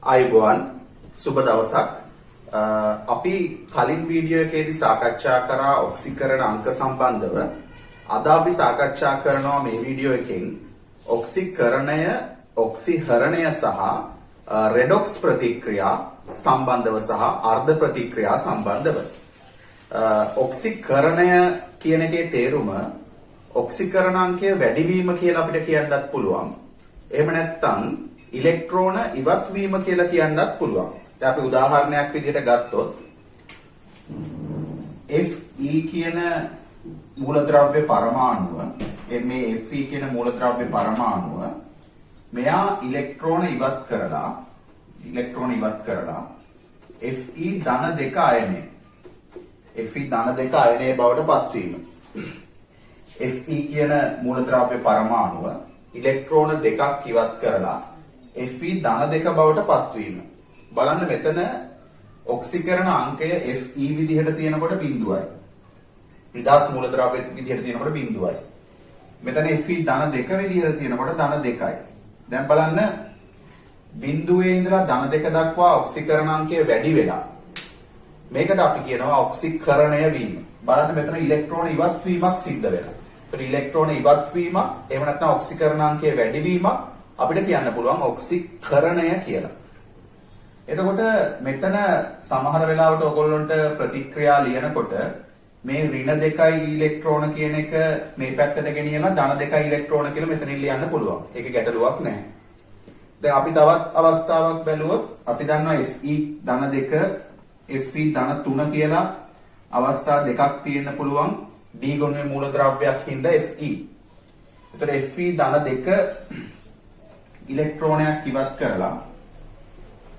අයිබෝන් සුබ දවසක්. අපි කලින් වීඩියෝ එකේදී සාකච්ඡා කරා ඔක්සිකරණ අංක සම්බන්ධව. අද අපි සාකච්ඡා කරනවා මේ වීඩියෝ එකෙන් ඔක්සිකරණය, ඔක්සිහරණය සහ රෙඩොක්ස් ප්‍රතික්‍රියා සම්බන්ධව සහ අර්ධ ප්‍රතික්‍රියා සම්බන්ධව. ඔක්සිකරණය කියන එකේ තේරුම ඔක්සිකරණාංකය වැඩිවීම කියලා අපිට කියන්නත් පුළුවන්. එහෙම නැත්නම් ඉලෙක්ට්‍රෝන ඉවත් වීම කියලා කියන්නත් පුළුවන්. දැන් අපි උදාහරණයක් විදිහට ගත්තොත් Fe කියන මූලද්‍රව්‍ය පරමාණුව, මේ Fe කියන මූලද්‍රව්‍ය පරමාණුව මෙයා ඉලෙක්ට්‍රෝන ඉවත් කරලා Fe ධන දෙක අයනය. Fe ධන දෙක අයනය බවට පත්වීම. Fe කියන මූලද්‍රව්‍ය පරමාණුව ඉලෙක්ට්‍රෝන දෙකක් ඉවත් කරලා Fe ධන දෙක බවට පත්වීම. බලන්න මෙතන ඔක්සිකරණ අංකය Fe විදිහට තියෙනකොට බිඳුවයි. නිදහස් මූලද්‍රව්‍ය විදිහට තියෙනකොට බිඳුවයි. මෙතන Fe ධන දෙක විදිහට තියෙනකොට ධන දෙකයි. දැන් බලන්න බිඳුවේ ඉඳලා ධන දෙක දක්වා ඔක්සිකරණ අංකය වැඩි වෙලා. මේකට අපි කියනවා ඔක්සිකරණය වීම. බලන්න මෙතන ඉලෙක්ට්‍රෝන ඉවත් වීමක් සිද්ධ වෙනවා. ඒතර ඉලෙක්ට්‍රෝන ඉවත් වීම එහෙම නැත්නම් ඔක්සිකරණ අංකය වැඩි වීම අපිට කියන්න පුළුවන් ඔක්සිකරණය කියලා. එතකොට මෙතන සමහර වෙලාවට ඔයගොල්ලන්ට ප්‍රතික්‍රියා ලියනකොට මේ ඍණ දෙකයි ඉලෙක්ට්‍රෝන කියන එක මේ පැත්තට ගෙනියලා ධන දෙකයි ඉලෙක්ට්‍රෝන කියලා මෙතනින් ලියන්න පුළුවන්. ඒක ගැටලුවක් නැහැ. දැන් අපි තවත් අවස්ථාවක් බැලුවොත් අපි දන්නවා Fe ධන දෙක, Fe ධන 3 කියලා අවස්ථා දෙකක් තියෙන්න පුළුවන්. D ගුණයේ මූලද්‍රව්‍යයක් හින්දා Fe. එතකොට Fe ධන දෙක ඉලෙක්ට්‍රෝනයක් ඉවත් කරලා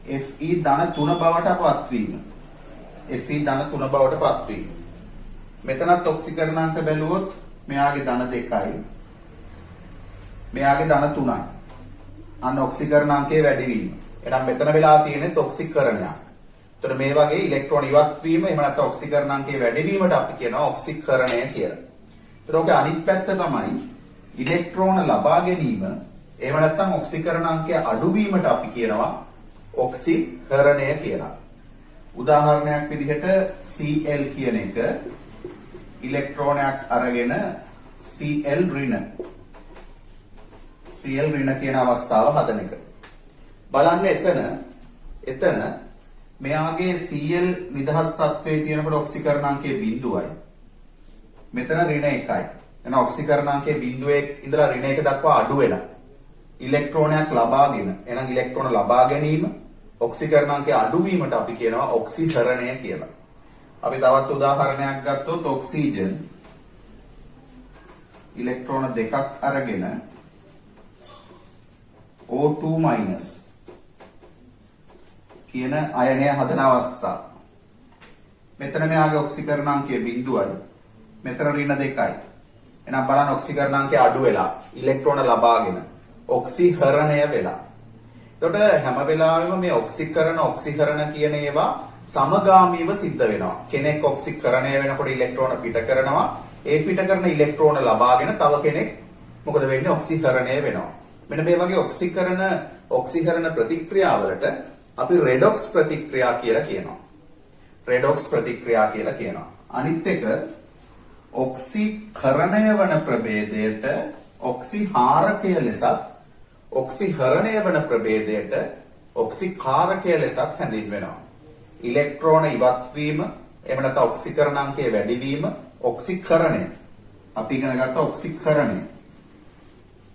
Fe ධන 3 බවට පත්වීම. Fe ධන 3 බවට පත්වීම. මෙතනත් ඔක්සිකරණාංක බැලුවොත් මෙයාගේ ධන 2යි. මෙයාගේ ධන 3යි. අන්න ඔක්සිකරණාංකයේ වැඩිවීම. එහෙනම් මෙතන වෙලා තියෙන්නේ ඔක්සිකරණයක්. එතකොට මේ වගේ ඉලෙක්ට්‍රෝන ඉවත් වීම එහෙම නැත්නම් ඔක්සිකරණාංකයේ වැඩිවීමට අපි කියනවා ඔක්සිකරණය කියලා. එතකොට ඔකේ අනිත් පැත්ත තමයි ඉලෙක්ට්‍රෝන ලබා ගැනීම. එහෙම නැත්නම් ඔක්සිකරණාංකය අඩුවීමට අපි කියනවා ඔක්සිහරණය කියලා. උදාහරණයක් විදිහට Cl කියන එක ඉලෙක්ට්‍රෝනයක් අරගෙන Cl ඍණ කියන අවස්ථාව හදන එක. බලන්න එතන මෙයාගේ Cl නිදහස් තත්වයේ තියෙනකොට ඔක්සිකරණාංකයේ බිඳුවයි. මෙතන ඍණ 1යි. එහෙනම් ඔක්සිකරණාංකයේ බිඳුවේ ඉඳලා ඍණ 1 දක්වා අඩු වෙලා ඉලෙක්ට්‍රෝනයක් ලබාගෙන, එහෙනම් ඉලෙක්ට්‍රෝන ලබා ගැනීම ඔක්සිකරණාංකයේ අඩුවීමට අපි කියනවා ඔක්සිහරණය කියලා. අපි තවත් උදාහරණයක් ගත්තොත් ඔක්සිජන් ඉලෙක්ට්‍රෝන දෙකක් අරගෙන O2 කියන අයනය හදන අවස්ථාව. මෙතන මෙයාගේ ඔක්සිකරණාංකය බිඳුවයි. මෙතන ඍණ 2යි. එහෙනම් බලන්න ඔක්සිකරණාංකය අඩු වෙලා ඉලෙක්ට්‍රෝන ලබාගෙන ඔක්සිහරණය වෙලා. එතකොට හැම වෙලාවෙම මේ ඔක්සිහරණ කියන ඒවා සමගාමීව සිද්ධ වෙනවා. කෙනෙක් ඔක්සිකරණය වෙනකොට ඉලෙක්ට්‍රෝන පිට කරනවා. ඒ පිට කරන ඉලෙක්ට්‍රෝන ලබාගෙන තව කෙනෙක් මොකද වෙන්නේ? ඔක්සිහරණය වෙනවා. මෙන්න මේ වගේ ඔක්සිහරණ ප්‍රතික්‍රියාවලට අපි රෙඩොක්ස් ප්‍රතික්‍රියා කියලා කියනවා. රෙඩොක්ස් ප්‍රතික්‍රියා කියලා කියනවා. අනිත් එක ඔක්සිකරණය වන ප්‍රභේදයට ඔක්සිහාරකය ලෙසත්, ඔක්සිහරණය වන ප්‍රභේදයට ඔක්සිකාරකය ලෙසත් හැඳින්වෙනවා. ඉලෙක්ට්‍රෝන ඉවත් වීම, එහෙම නැත්නම් ඔක්සිකරණාංකයේ වැඩිවීම ඔක්සිකරණය. අපි ඉගෙන ගත්ත ඔක්සිකරණය.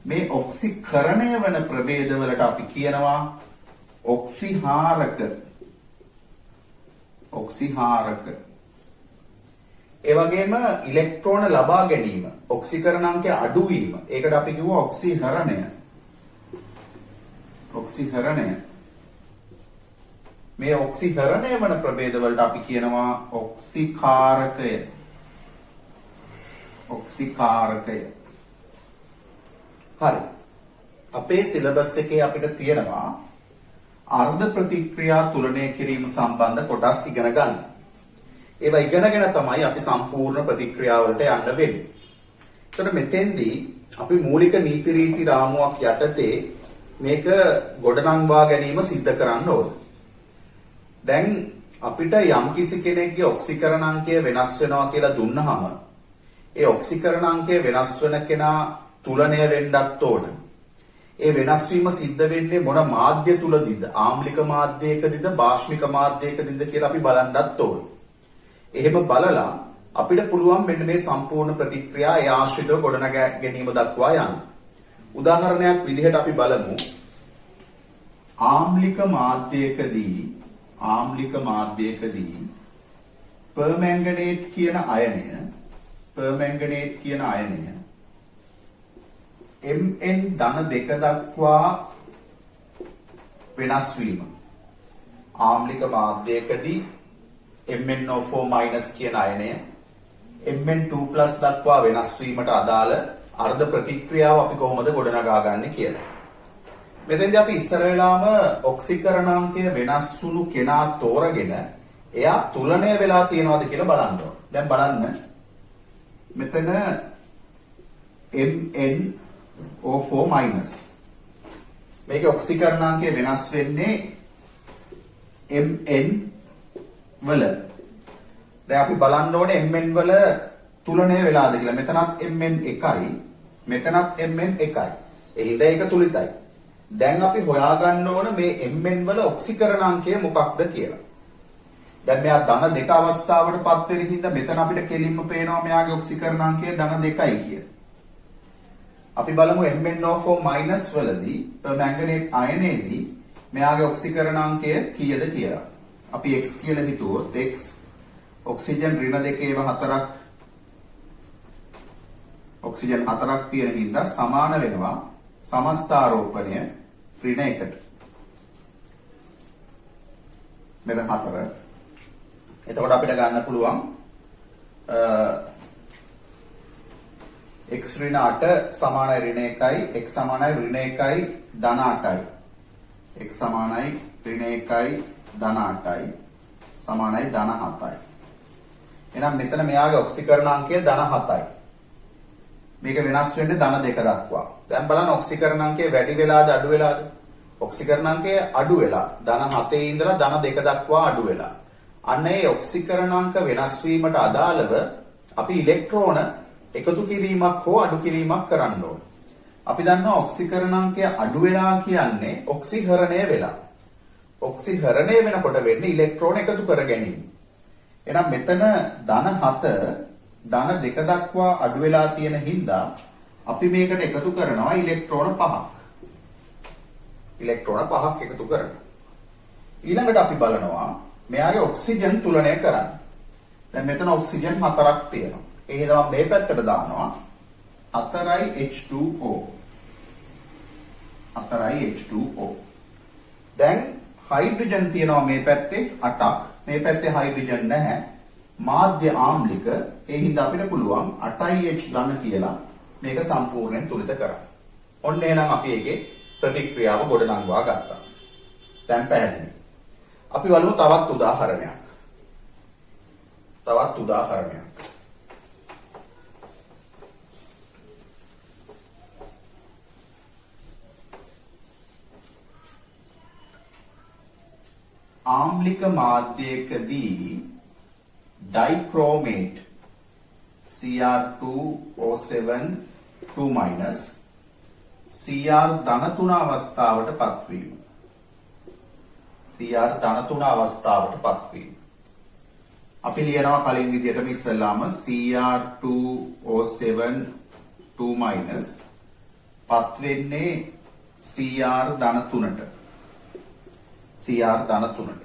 මේ ඔක්සිකරණය වන ප්‍රභේදවලට අපි කියනවා ඔක්සිහාරක. ඒ වගේම ඉලෙක්ට්‍රෝන ලබා ගැනීම, ඔක්සිකරණාංකය අඩුවීම, ඒකට අපි කිව්වා ඔක්සිහරණය. මේ ඔක්සිහරණය වන ප්‍රභේදවලට අපි කියනවා ඔක්සිකාරකය. හරි. අපේ සිලබස් එකේ අපිට තියෙනවා අර්ධ ප්‍රතික්‍රියා තුලනය කිරීම සම්බන්ධ කොටස් ඉගෙන ගන්න. ඒවා ඉගෙනගෙන තමයි අපි සම්පූර්ණ ප්‍රතික්‍රියාවලට යන්න වෙන්නේ. එතකොට මෙතෙන්දී අපි මූලික නීති රීති රාමුවක් යටතේ මේක ගොඩනංවා ගැනීම සිද්ධ කරන්න ඕන. දැන් අපිට යම්කිසි කෙනෙක්ගේ ඔක්සිකරණාංකය වෙනස් වෙනවා කියලා දුන්නාම ඒ ඔක්සිකරණාංකය වෙනස් වෙන කෙනා තුලණය වෙන්නත් ඕන. ඒ වෙනස් වීම සිද්ධ වෙන්නේ මොන මාධ්‍ය තුලදීද? ආම්ලික මාධ්‍යයකදීද බාෂ්මික මාධ්‍යයකදීද කියලා අපි බලන්නත් ඕන. එහෙම බලලා අපිට පුළුවන් මෙන්න මේ සම්පූර්ණ ප්‍රතික්‍රියා ඒ ආශ්‍රිතව ගොඩනගා ගැනීම දක්වා යන්න. උදාහරණයක් විදිහට අපි බලමු. ආම්ලික මාධ්‍යයකදී පර්මැංගනේට් කියන අයනය Mn ධන 2 දක්වා වෙනස් වීම. ආම්ලික මාධ්‍යයකදී MnO4- කියන අයනය Mn2+ දක්වා වෙනස් වීමට අදාළ අර්ධ ප්‍රතික්‍රියාව අපි කොහොමද ගොඩනගා ගන්න කියලා. මෙතෙන්දී අපි ඉස්සර වෙලාම ඔක්සිකරණාංකය වෙනස් වුණු කෙනා තෝරගෙන එයා තුලණය වෙලා තියෙනවද කියලා බලන්න ඕන. දැන් බලන්න මෙතන MnO4- මේකේ ඔක්සිකරණාංකය වෙනස් වෙන්නේ Mn වල. දැන් අපි බලන්න ඕනේ Mn වල තුලණය වෙලාද කියලා. මෙතනත් Mn 1යි මෙතනත් Mn 1යි. ඒ හින්දා ඒක තුලිතයි. දැන් අපි හොයාගන්න ඕන මේ Mn වල ඔක්සිකරණාංකය මොකක්ද කියලා. දැන් මෙයා ධන 2 අවස්ථාවට පත් වෙන හින්දා මෙතන අපිට කෙලින්ම පේනවා මෙයාගේ ඔක්සිකරණාංකය ධන 2යි කියලා. අපි බලමු MnO4- වලදී පර්මැංගනේට් අයනයේදී මෙයාගේ ඔක්සිකරණාංකය කීයද කියලා. අපි x කියලා හිතුවොත් x ඔක්සිජන් ඍණ 2 ඒවා 4ක් ඔක්සිජන් 4ක් තියෙන හින්දා සමාන වෙනවා සමස්ථාරෝපණය ඍණ 1ට. මෙතන 4. එතකොට අපිට ගන්න පුළුවන් x ඍණ 8 සමානයි ඍණ 1යි x සමානයි ඍණ 1යි ධන 8යි. x සමානයි ඍණ 1යි ධන 8යි සමානයි ධන 7යි. එහෙනම් මෙතන මෙයාගේ ඔක්සිකරණාංකය ධන 7යි. මේක වෙනස් වෙන්නේ ධන 2 දක්වා. දැන් බලන්න ඔක්සිකරණාංකය වැඩි වෙලාද අඩු වෙලාද? ඔක්සිකරණාංකය අඩු වෙලා ධන 7 ඉඳලා ධන 2 දක්වා අඩු වෙලා. අන්න ඒ ඔක්සිකරණාංක වෙනස් වීමට අදාළව අපි ඉලෙක්ට්‍රෝන එකතු කිරීමක් හෝ අඩු කිරීමක් කරන්න ඕන. අපි දන්නවා ඔක්සිකරණාංකය අඩු වෙලා කියන්නේ ඔක්සිහරණය වෙලා. ඔක්සිහරණය වෙනකොට වෙන්නේ ඉලෙක්ට්‍රෝන එකතු කර ගැනීම. එහෙනම් මෙතන ධන 7 ධන 2 දක්වා අඩු වෙලා තියෙන හින්දා අපි මේකට එකතු කරනවා ඉලෙක්ට්‍රෝන 5ක්. ඉලෙක්ට්‍රෝන 5ක් එකතු කරනවා. ඊළඟට අපි බලනවා මෙයාගේ ඔක්සිජන් තුලනය කරන්න. දැන් මෙතන ඔක්සිජන් 4ක් තියෙනවා. ඒ හින්දා මම මේ පැත්තට දානවා 4යි H2O. 4යි H2O. දැන් හයිඩ්‍රජන් තියෙනවා මේ පැත්තේ 8ක්. මේ පැත්තේ හයිඩ්‍රජන් නැහැ. මාධ්‍ය ආම්ලික. ඒ හින්දා අපිට පුළුවන් 8H ධන කියලා මේක සම්පූර්ණයෙන් තුලිත කරන්න. ඔන්න එහෙනම් අපි ඒකේ ප්‍රතික්‍රියාව ගොඩනංවා ගත්තා. දැන් පැහැදිලි. අපි බලමු තවත් උදාහරණයක්. ආම්ලික මාධ්‍යයකදී ඩයික්‍රෝමේට් Cr2O7 2- Cr ධන 3 අවස්ථාවට පත්වීම. Cr ධන 3 අවස්ථාවට පත්වීම. අපි ලියනවා කලින් විදිහටම ඉස්සෙල්ලාම Cr2O7 2- පත් වෙන්නේ Cr ධන 3ට. Cr ධන 3ට.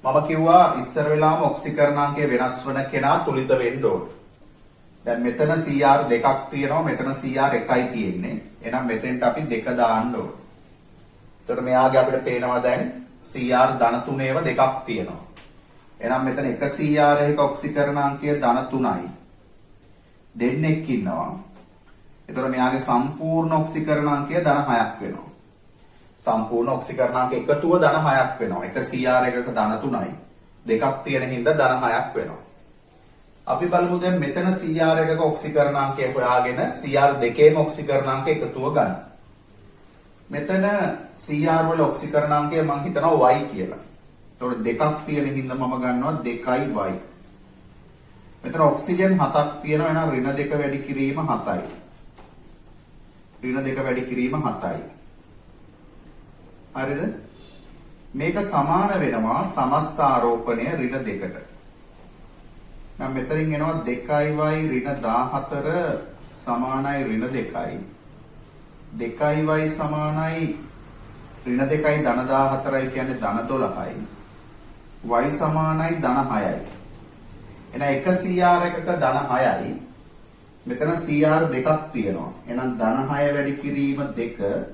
මම කිව්වා ඉස්සර වෙලාම ඔක්සිකරණාංකය වෙනස් වන කෙනා තුලිත වෙන්න ඕන. දැන් මෙතන Cr දෙකක් තියෙනවා මෙතන Cr එකයි තියෙන්නේ. එහෙනම් මෙතෙන්ට අපි 2 දාන්න ඕන. එතකොට මෙයාගේ අපිට පේනවා දැන් Cr ධන 3 දෙකක් තියෙනවා. එහෙනම් මෙතන එක Cr එකක ඔක්සිකරණාංකය ධන 3යි. දෙන්නෙක් ඉන්නවා. එතකොට මෙයාගේ සම්පූර්ණ ඔක්සිකරණාංකය ධන 6ක් වෙනවා. සම්පූර්ණ ඔක්සිකරණාංක එකතුව ධන 6ක් වෙනවා. එක Cr එකක ධන 3යි. දෙකක් තියෙන හින්දා ධන 6ක් වෙනවා. අපි බලමු දැන් මෙතන Cr එකක ඔක්සිකරණාංකය හොයාගෙන Cr දෙකේම ඔක්සිකරණාංක එකතුව ගන්න. මෙතන CR වල ඔක්සිකරණාංකය මම හිතනවා y කියලා. ඒතකොට දෙකක් තියෙන හින්දා මම ගන්නවා 2y. මෙතන ඔක්සිජන් 7ක් තියෙනවා එහෙනම් ඍණ 2 වැඩි කිරීම 7යි. ඍණ 2 වැඩි කිරීම 7යි. හරිද? මේක සමාන වෙනවා සමස්ත ආරෝපණය ඍණ 2ට. නම් මෙතනින් එනවා 2y ඍණ 14 සමානයි ඍණ 2යි. 2y සමානයි ඍණ 2යි ධන 14යි කියන්නේ ධන 12යි. y සමානයි ධන 6යි. එහෙනම් එක CR එකක ධන 6යි. මෙතන CR දෙකක් තියෙනවා. එහෙනම් ධන 6 වැඩි කිරීම 2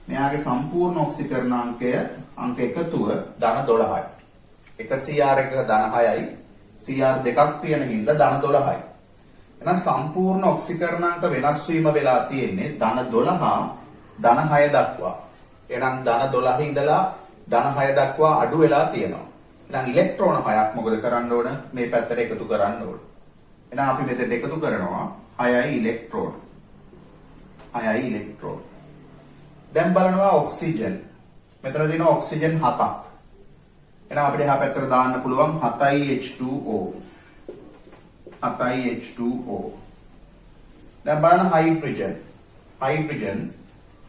මෙයාගේ සම්පූර්ණ ඔක්සිකරණාංකය අංක එකතුව ධන 12යි. එක CR එකක ධන 6යි. CR දෙකක් තියෙන හින්දා ධන 12යි. එහෙනම් සම්පූර්ණ ඔක්සිකරණාංක වෙනස් වීම වෙලා තියෙන්නේ ධන 12 ධන 6 දක්වා. එහෙනම් ධන 12 ඉඳලා ධන 6 දක්වා අඩු වෙලා තියෙනවා. එහෙනම් ඉලෙක්ට්‍රෝන 6ක් මොකද කරන්න ඕන? මේ පැත්තට එකතු කරන්න ඕන. එහෙනම් අපි මෙතෙන්ට එකතු කරනවා 6යි ඉලෙක්ට්‍රෝන. 6යි ඉලෙක්ට්‍රෝන. දැන් බලනවා ඔක්සිජන්. මෙතන දෙන ඔක්සිජන් 7ක්. එහෙනම් අපිට එහා පැත්තට දාන්න පුළුවන් 7යි H2O. 7යි H2O. දැන් බලන්න හයිඩ්‍රජන්. හයිඩ්‍රජන්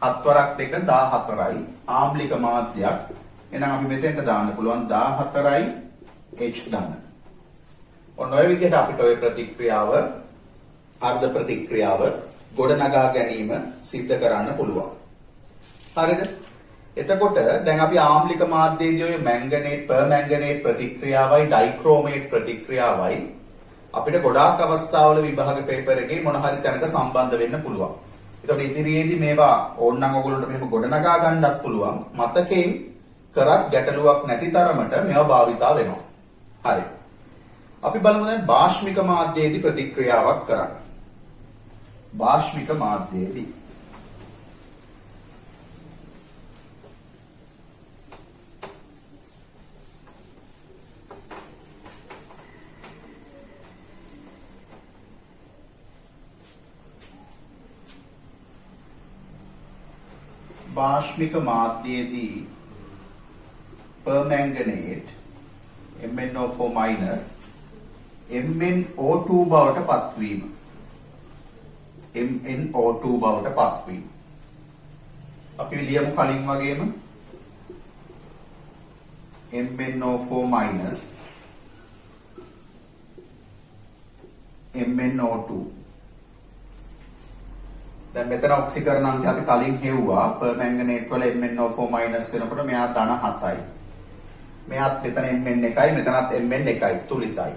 7 වරක් 2 14යි ආම්ලික මාධ්‍යයක්. එහෙනම් අපි මෙතෙන්ට දාන්න පුළුවන් 14යි H ධන. ඔන්න ඔය විදිහට අපිට ඔය ප්‍රතික්‍රියාව අර්ධ ප්‍රතික්‍රියාව ගොඩනගා ගැනීම සිද්ධ කරන්න පුළුවන්. හරිද? එතකොට දැන් අපි ආම්ලික මාධ්‍යයේදී ඔය මැංගනේට් පර්මැංගනේට් ප්‍රතික්‍රියාවයි ඩයික්‍රෝමේට් ප්‍රතික්‍රියාවයි අපිට ගොඩාක් අවස්ථාවල විභාග පේපර් එකේ මොන හරි තැනක සම්බන්ධ වෙන්න පුළුවන්. ඒතකොට ඉදිරියේදී මේවා ඕනනම් ඔයගොල්ලන්ට මෙහෙම ගොඩනගා ගන්නත් පුළුවන්. මතකයෙන් කරත් ගැටලුවක් නැති තරමට මේවා භාවිතා වෙනවා. හරි. අපි බලමු දැන් භාෂ්මික මාධ්‍යයේදී ප්‍රතික්‍රියාවක් කරන්න. භාෂ්මික මාධ්‍යයේදී භාෂ්මික මාධ්‍යයේදී permanganate MnO4- MnO2 බවට පත්වීම. MnO2 බවට පත්වීම. අපි ලියමු කලින් වගේම MnO4- MnO2. දැන් මෙතන ඔක්සිකරණාංකය අපි කලින් හෙව්වා. permanganate වල MnO4- වෙනකොට මෙයා ධන 7යි. මෙයාත් මෙතන Mn 1යි මෙතනත් Mn 1යි තුලිතයි.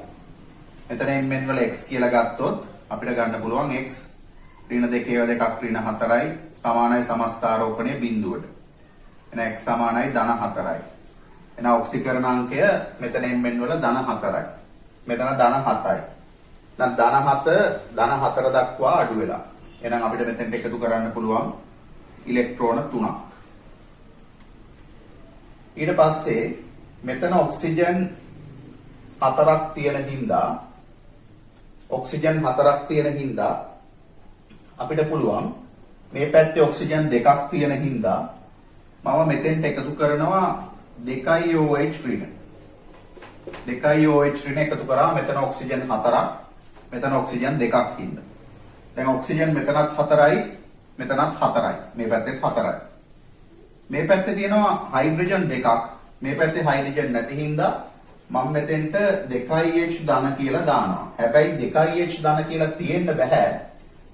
මෙතන Mn වල x කියලා ගත්තොත් අපිට ගන්න පුළුවන් x ඍණ 2 ඒවා දෙකක් ඍණ 4යි සමානයි සමස්තාරෝපණය බිඳුවට. එහෙනම් x සමානයි ධන 4යි. එහෙනම් ඔක්සිකරණාංකය මෙතන Mn වල ධන 4යි. මෙතන ධන 7යි. දැන් ධන 4 දක්වා අඩු වෙලා. එහෙනම් අපිට මෙතෙන්ට එකතු කරන්න පුළුවන් ඉලෙක්ට්‍රෝන 3ක්. ඊට පස්සේ මෙතන ඔක්සිජන් 4ක් තියෙන හින්දා අපිට පුළුවන් මේ පැත්තේ ඔක්සිජන් 2ක් තියෙන හින්දා මම මෙතෙන්ට එකතු කරනවා 2යි OH ඍණ. 2යි OH ඍණ එකතු කරා මෙතන ඔක්සිජන් 4ක් මෙතන ඔක්සිජන් 2ක් හින්දා. දැන් ඔක්සිජන් මෙතනත් 4යි මෙතනත් 4යි මේ පැත්තේ 4යි. මේ පැත්තේ තියෙනවා හයිඩ්‍රජන් 2ක් මේ පැත්තේ හයිඩ්‍රජන් නැති හින්දා මම මෙතෙන්ට 2H ධන කියලා දානවා. හැබැයි 2H ධන කියලා තියෙන්න බෑ.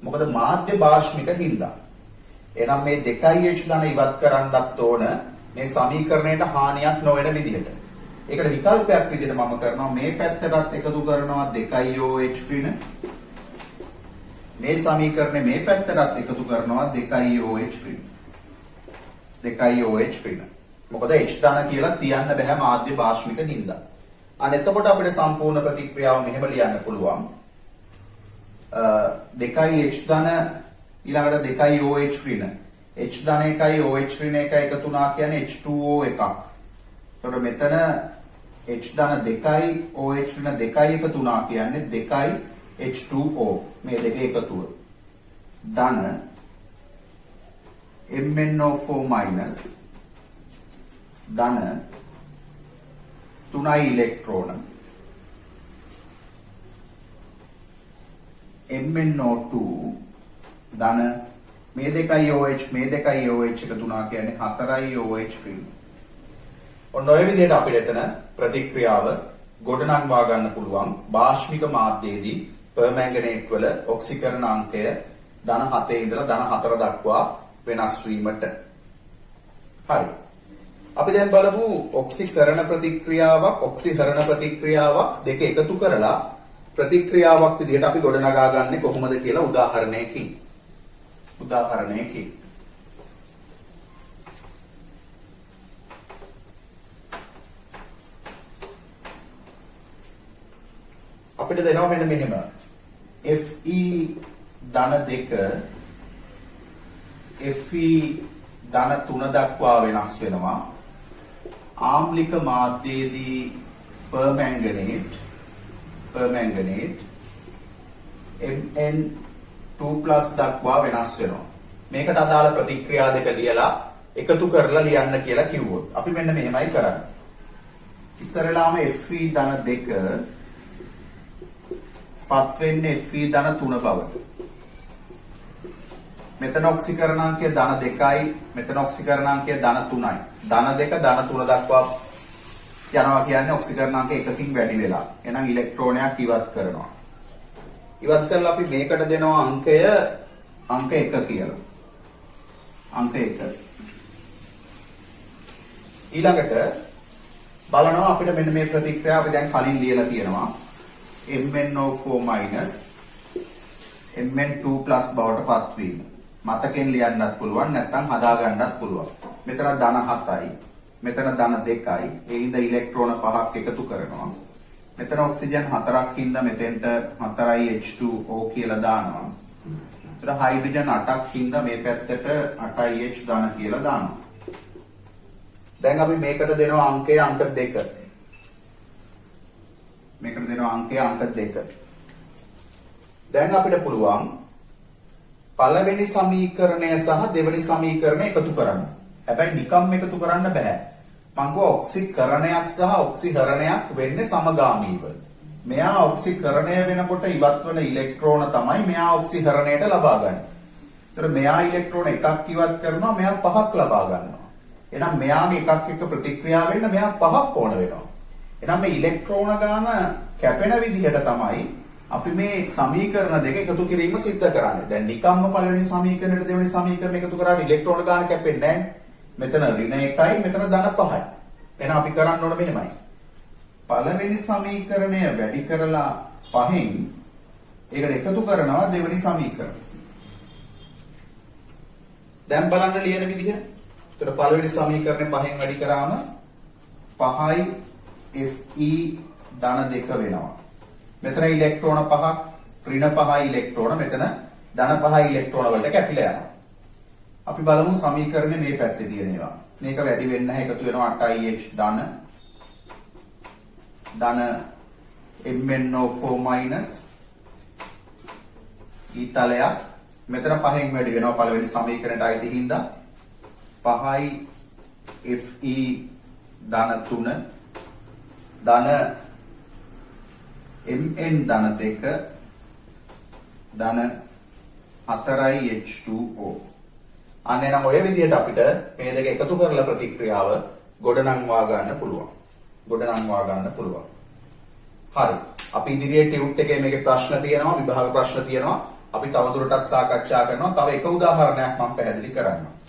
මොකද මාධ්‍ය භාෂ්මික හින්දා. එහෙනම් මේ 2H ධන ඉවත් කරන්නත් ඕන මේ සමීකරණයට හානියක් නොවන විදිහට. ඒකට විකල්පයක් විදිහට මම කරනවා මේ පැත්තටත් එකතු කරනවා 2OH ඍණ. මේ සමීකරණය මේ පැත්තටත් එකතු කරනවා 2OH ඍණ. 2OH ඍණ. මොකද H ධන කියලා තියන්න බෑ මාධ්‍ය භාෂ්මික හින්දා. අන්න එතකොට අපිට සම්පූර්ණ ප්‍රතික්‍රියාව මෙහෙම ලියන්න පුළුවන්. 2H ධන ඊළඟට 2OH ඍණ. H ධන එකයි OH ඍණ එකයි එකතු වුණා කියන්නේ H2O එකක්. එතකොට මෙතන H ධන 2යි OH ඍණ 2යි එකතු වුණා කියන්නේ 2යි H2O මේ දෙකේ එකතුව. ධන MnO4 minus ධන 3යි ඉලෙක්ට්‍රෝන MnO2 ධන මේ දෙකයි OH මේ දෙකයි OH එක තුනා කියන්නේ 4යි OH පිළිම. ඔන්න ඔය විදිහට අපිට එතන ප්‍රතික්‍රියාව ගොඩනංවා ගන්න පුළුවන් බාෂ්මික මාධ්‍යයේදී පර්මැංගනේට් වල ඔක්සිකරණ අංකය ධන 7 ඉඳලා ධන 4 දක්වා වෙනස් වීමට. හරි. අපි දැන් බලමු ඔක්සිකරණ ප්‍රතික්‍රියාවක් ඔක්සිහරණ ප්‍රතික්‍රියාවක් දෙක එකතු කරලා ප්‍රතික්‍රියාවක් විදිහට අපි ගොඩනගා ගන්නෙ කොහොමද කියලා උදාහරණයකින්. අපිට දෙනවා මෙන්න මෙහෙම. Fe ධන 2 Fe ධන 3 දක්වා වෙනස් වෙනවා. ආම්ලික මාධ්‍යයේදී පර්මැංගනේට් Mn2+ දක්වා වෙනස් වෙනවා. මේකට අදාළ ප්‍රතික්‍රියා දෙක ලියලා එකතු කරලා ලියන්න කියලා කිව්වොත් අපි මෙන්න මෙහෙමයි කරන්නේ. ඉස්සරලාම Fe ධන 2 පත් වෙන්නේ Fe ධන 3 බවට. මෙතන ඔක්සිකරණාංකය ධන 2යි මෙතන ඔක්සිකරණාංකය ධන 3යි. ධන 2 ධන 3 දක්වා යනවා කියන්නේ ඔක්සිකරණාංක එකකින් වැඩි වෙලා. එහෙනම් ඉලෙක්ට්‍රෝනයක් ඉවත් කරනවා. ඉවත් කරලා අපි මේකට දෙනවා අංකය අංක 1 කියලා. අංක 1. ඊළඟට බලනවා අපිට මෙන්න මේ ප්‍රතික්‍රියාව අපි දැන් කලින් ලියලා තියෙනවා. MnO4 minus Mn2+ බවට පත්වීම. මතකෙන් ලියන්නත් පුළුවන් නැත්නම් හදා ගන්නත් පුළුවන්. මෙතන ධන 7යි මෙතන ධන 2යි ඒ හින්දා ඉලෙක්ට්‍රෝන 5ක් එකතු කරනවා. මෙතන ඔක්සිජන් 4ක් හින්දා මෙතෙන්ට 4යි H2O කියලා දානවා. ඒතර හයිඩ්‍රජන් 8ක් හින්දා මේ පැත්තට 8යි H ධන කියලා දානවා. දැන් අපි මේකට දෙනවා අංකය අංක 2. මේකට දෙනවා අංකය අංක 2. දැන් අපිට පුළුවන් පළවෙනි සමීකරණය සහ දෙවෙනි සමීකරණය එකතු කරන්න. හැබැයි නිකම්ම එකතු කරන්න බෑ. මං කිව්වා ඔක්සිකරණයක් සහ ඔක්සිහරණයක් වෙන්නේ සමගාමීව. මෙයා ඔක්සිකරණය වෙනකොට ඉවත් වෙන ඉලෙක්ට්‍රෝන තමයි මෙයා ඔක්සිහරණයට ලබා ගන්නේ. ඒතර මෙයා ඉලෙක්ට්‍රෝන එකක් ඉවත් කරනවා මෙයා 5ක් ලබා ගන්නවා. එහෙනම් මෙයාගේ එකක් එක්ක ප්‍රතික්‍රියා වෙන්න මෙයා 5ක් ඕන වෙනවා. එහෙනම් මේ ඉලෙක්ට්‍රෝන ගාන කැපෙන විදිහට තමයි අපි මේ සමීකරණ දෙක එකතු කිරීම සිද්ධ කරන්නේ. දැන් නිකම්ම පළවෙනි සමීකරණයට දෙවෙනි සමීකරණ එකතු කරාට ඉලෙක්ට්‍රෝන ගාන කැපෙන්නේ නැහැ. මෙතන ඍණ 1යි මෙතන ධන 5යි. එහෙනම් අපි කරන්න ඕන මෙහෙමයි. පළවෙනි සමීකරණය වැඩි කරලා 5න් ඒකට එකතු කරනවා දෙවෙනි සමීකරණය. දැන් බලන්න ලියන විදිහ. ඒතර පළවෙනි සමීකරණය 5න් වැඩි කරාම 5යි Fe ධන 2 වෙනවා. මෙතන ඉලෙක්ට්‍රෝන 5ක් ඍණ 5යි ඉලෙක්ට්‍රෝන මෙතන ධන 5යි ඉලෙක්ට්‍රෝන වලට කැපිලා යනවා. අපි බලමු සමීකරණය මේ පැත්තේ තියෙන ඒවා. මේක වැඩි වෙන්න එකතු වෙනවා 8IH ධන MnO4 minus ඊතලයක් මෙතන 5න් වැඩි වෙනවා පළවෙනි සමීකරණයට අයිති හින්දා 5යි Fe ධන 3 ධන Mn ධන 2 ධන 4යි H2O. අන්න එනම් ඔය විදිහට අපිට මේ දෙක එකතු කරලා ප්‍රතික්‍රියාව ගොඩනංවා ගන්න පුළුවන්. හරි. අපි ඉදිරියේ ටියුට් එකේ මේකේ ප්‍රශ්න තියෙනවා, විභාග ප්‍රශ්න තියෙනවා. අපි තවදුරටත් සාකච්ඡා කරනවා. තව එක උදාහරණයක් මම පැහැදිලි කරන්නම්.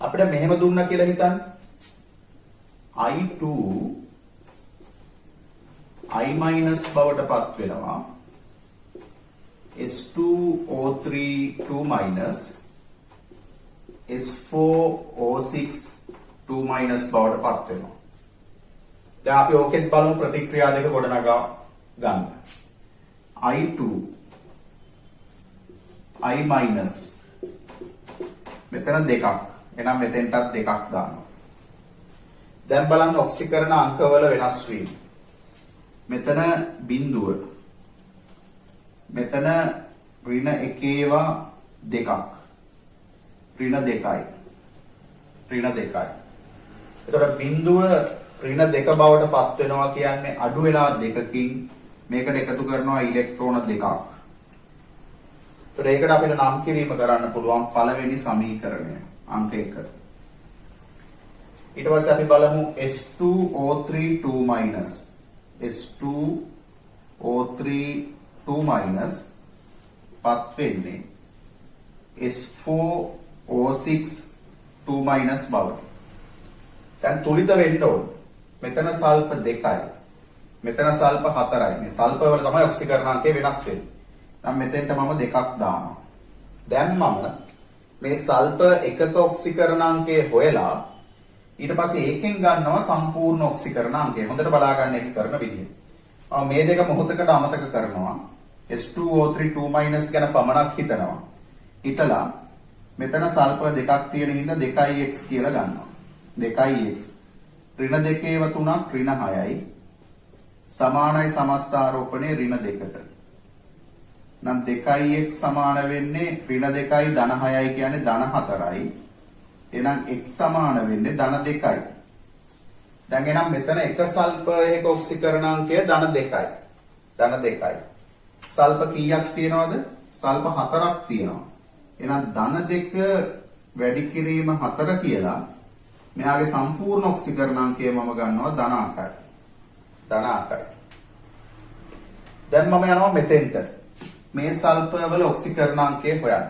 අපිට මෙහෙම දුන්නා කියලා හිතන්න. I2 I- බවට පත් වෙනවා. S2O3 2 minus S4O6 2 minus බවට පත් වෙනවා. දැන් අපි ඕකෙත් බලමු ප්‍රතික්‍රියා දෙක ගොඩනගා ගන්න. I2 I- මෙතන දෙකක්. එහෙනම් මෙතෙන්ටත් දෙකක් දානවා. දැන් බලන්න ඔක්සිකරණ අංකවල වෙනස් වීම. මෙතන බිඳුව. මෙතන ඍණ 1 2ක්. ඍණ 2යි. ඍණ 2යි. එතකොට බිඳුව ඍණ 2 බවට පත් වෙනවා කියන්නේ අඩු වෙලා 2කින් මේකට එකතු කරනවා ඉලෙක්ට්‍රෝන 2ක්. එතකොට ඒකට අපිට නම් කිරීම කරන්න පුළුවන් පළවෙනි සමීකරණය අංක 1. ඊට පස්සේ අපි බලමු S2O3 2- S2O3 2- පත් වෙන්නේ S4O6 2- බවට. දැන් තුලිත වෙන්න ඕන. මෙතන සල්ප 2යි. මෙතන සල්ප 4යි. මේ සල්ප වල තමයි ඔක්සිකරණාංකය වෙනස් වෙන්නේ. දැන් මෙතෙන්ට මම 2ක් දානවා. දැන් මම මේ සල්ප එකක ඔක්සිකරණාංකය හොයලා ඊට පස්සේ ඒකෙන් ගන්නවා සම්පූර්ණ ඔක්සිකරණාංකය. හොඳට බලා ගන්න එක කරන විදිය. මේ දෙක මොහොතකට අමතක කරනවා. S2O3 2- ගැන පමණක් හිතනවා. හිතලා මෙතන සල්ප දෙකක් තියෙන හින්දා 2x කියලා ගන්නවා. 2x ඍණ 2 3ක් ඍණ 6යි සමානයි සමස්ථාරෝපණය ඍණ 2ට. නම් 2x සමාන වෙන්නේ ඍණ 2යි ධන 6යි කියන්නේ ධන 4යි. එහෙනම් x සමාන වෙන්නේ ධන 2යි. දැන් එහෙනම් මෙතන එක සල්පයක ඔක්සිකරණාංකය ධන 2යි. ධන 2යි. සල්ප කීයක් තියෙනවද? සල්ප 4ක් තියෙනවා. එහෙනම් ධන 2 වැඩි කිරීම 4 කියලා මෙයාගේ සම්පූර්ණ ඔක්සිකරණාංකය මම ගන්නවා ධන 8යි. ධන 8යි. දැන් මම යනවා මෙතෙන්ට. මේ සල්පවල ඔක්සිකරණාංකය හොයන්න.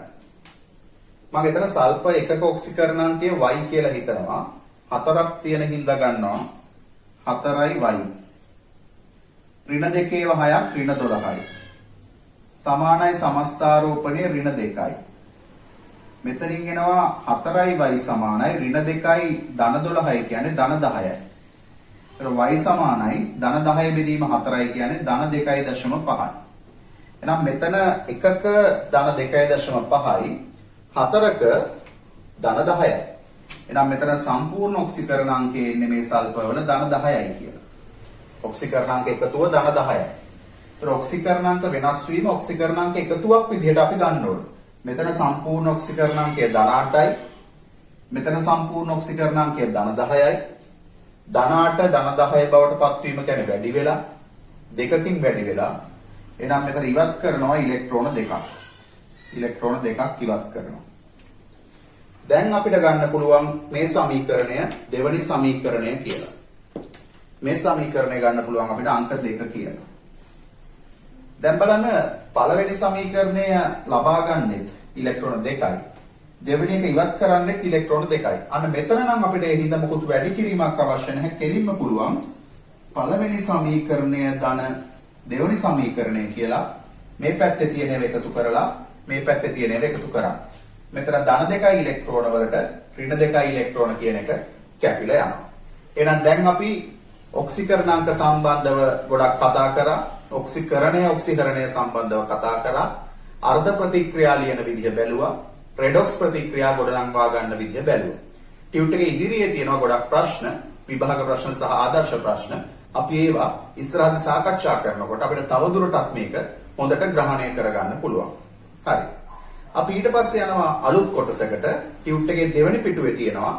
මම එතන සල්ප එකක ඔක්සිකරණාංකය y කියලා හිතනවා. 4ක් තියෙන හින්දා ගන්නවා 4y. ඍණ 2 6ක් ඍණ 12යි. සමානයි සමස්ථාරෝපණය ඍණ 2යි. මෙතනින් එනවා 4y සමානයි ඍණ 2යි ධන 12යි කියන්නේ ධන 10යි. ඒතර y සමානයි ධන 10 බෙදීම 4යි කියන්නේ ධන 2.5යි. එහෙනම් මෙතන එකක ධන 2.5යි 4ක ධන 10යි. එහෙනම් මෙතන සම්පූර්ණ ඔක්සිකරණාංකයේ ඉන්නේ මේ සල්පවල ධන 10යි කියලා. ඔක්සිකරණාංක එකතුව ධන 10යි. ඒතර ඔක්සිකරණාංක වෙනස් වීම ඔක්සිකරණාංක එකතුවක් විදිහට අපි ගන්න ඕනේ. මෙතන සම්පූර්ණ ඔක්සිකරණාංකය ධන 8යි. මෙතන සම්පූර්ණ ඔක්සිකරණාංකය ධන 10යි. ධන 8 ධන 10 බවට පත්වීම කියන්නේ වැඩි වෙලා දෙකකින් වැඩි වෙලා. එහෙනම් මෙතන ඉවත් කරනවා ඉලෙක්ට්‍රෝන 2ක්. ඉලෙක්ට්‍රෝන 2ක් ඉවත් කරනවා. දැන් අපිට ගන්න පුළුවන් මේ සමීකරණය දෙවනි සමීකරණය කියලා. මේ සමීකරණය ගන්න පුළුවන් අපිට අංක 2 කියලා. දැන් බලන්න පළවෙනි සමීකරණය ලබා ගන්නෙත් ඉලෙක්ට්‍රෝන 2යි. දෙවෙනි එක ඉවත් කරන්නෙත් ඉලෙක්ට්‍රෝන 2යි. අන්න මෙතන නම් අපිට ඒ හින්දා මොකුත් වැඩි කිරීමක් අවශ්‍ය නැහැ. කෙලින්ම පුළුවන් පළවෙනි සමීකරණය ධන දෙවෙනි සමීකරණය කියලා මේ පැත්තේ තියෙන ඒවා එකතු කරලා මේ පැත්තේ තියෙන ඒවා එකතු කරා. මෙතන ධන 2යි ඉලෙක්ට්‍රෝන වලට ඍණ 2යි ඉලෙක්ට්‍රෝන කියන එක කැපිලා යනවා. එහෙනම් දැන් අපි ඔක්සිකරණාංක සම්බන්ධව ගොඩක් කතා කරා. ඔක්සිහරණය සම්බන්ධව කතා කරා. අර්ධ ප්‍රතික්‍රියා ලියන විදිහ බැලුවා. රෙඩොක්ස් ප්‍රතික්‍රියා ගොඩනංවා ගන්න විදිහ බැලුවා. ටියුට් එකේ ඉදිරියේ තියෙනවා ගොඩක් ප්‍රශ්න, විභාග ප්‍රශ්න සහ ආදර්ශ ප්‍රශ්න. අපි ඒවා ඉස්සරහදී සාකච්ඡා කරනකොට අපිට තවදුරටත් මේක හොඳට ග්‍රහණය කරගන්න පුළුවන්. හරි. අපි ඊට පස්සේ යනවා අලුත් කොටසකට. ටියුට් එකේ දෙවෙනි පිටුවේ තියෙනවා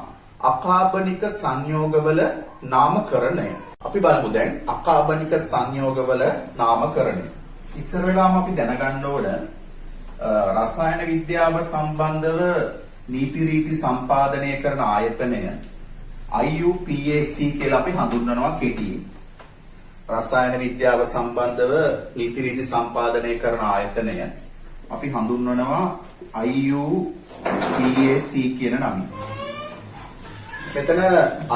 අකාබනික සංයෝගවල නාමකරණය. අපි බලමු දැන් අකාබනික සංයෝගවල නාමකරණය. ඉස්සර වෙලාම අපි දැනගන්න ඕන රසායන විද්‍යාව සම්බන්ධව නීති රීති සම්පාදනය කරන ආයතනය IUPAC කියලා අපි හඳුන්වනවා කෙටියෙන්. රසායන විද්‍යාව සම්බන්ධව නීති රීති සම්පාදනය කරන ආයතනය අපි හඳුන්වනවා IUPAC කියන නමින්. මෙතන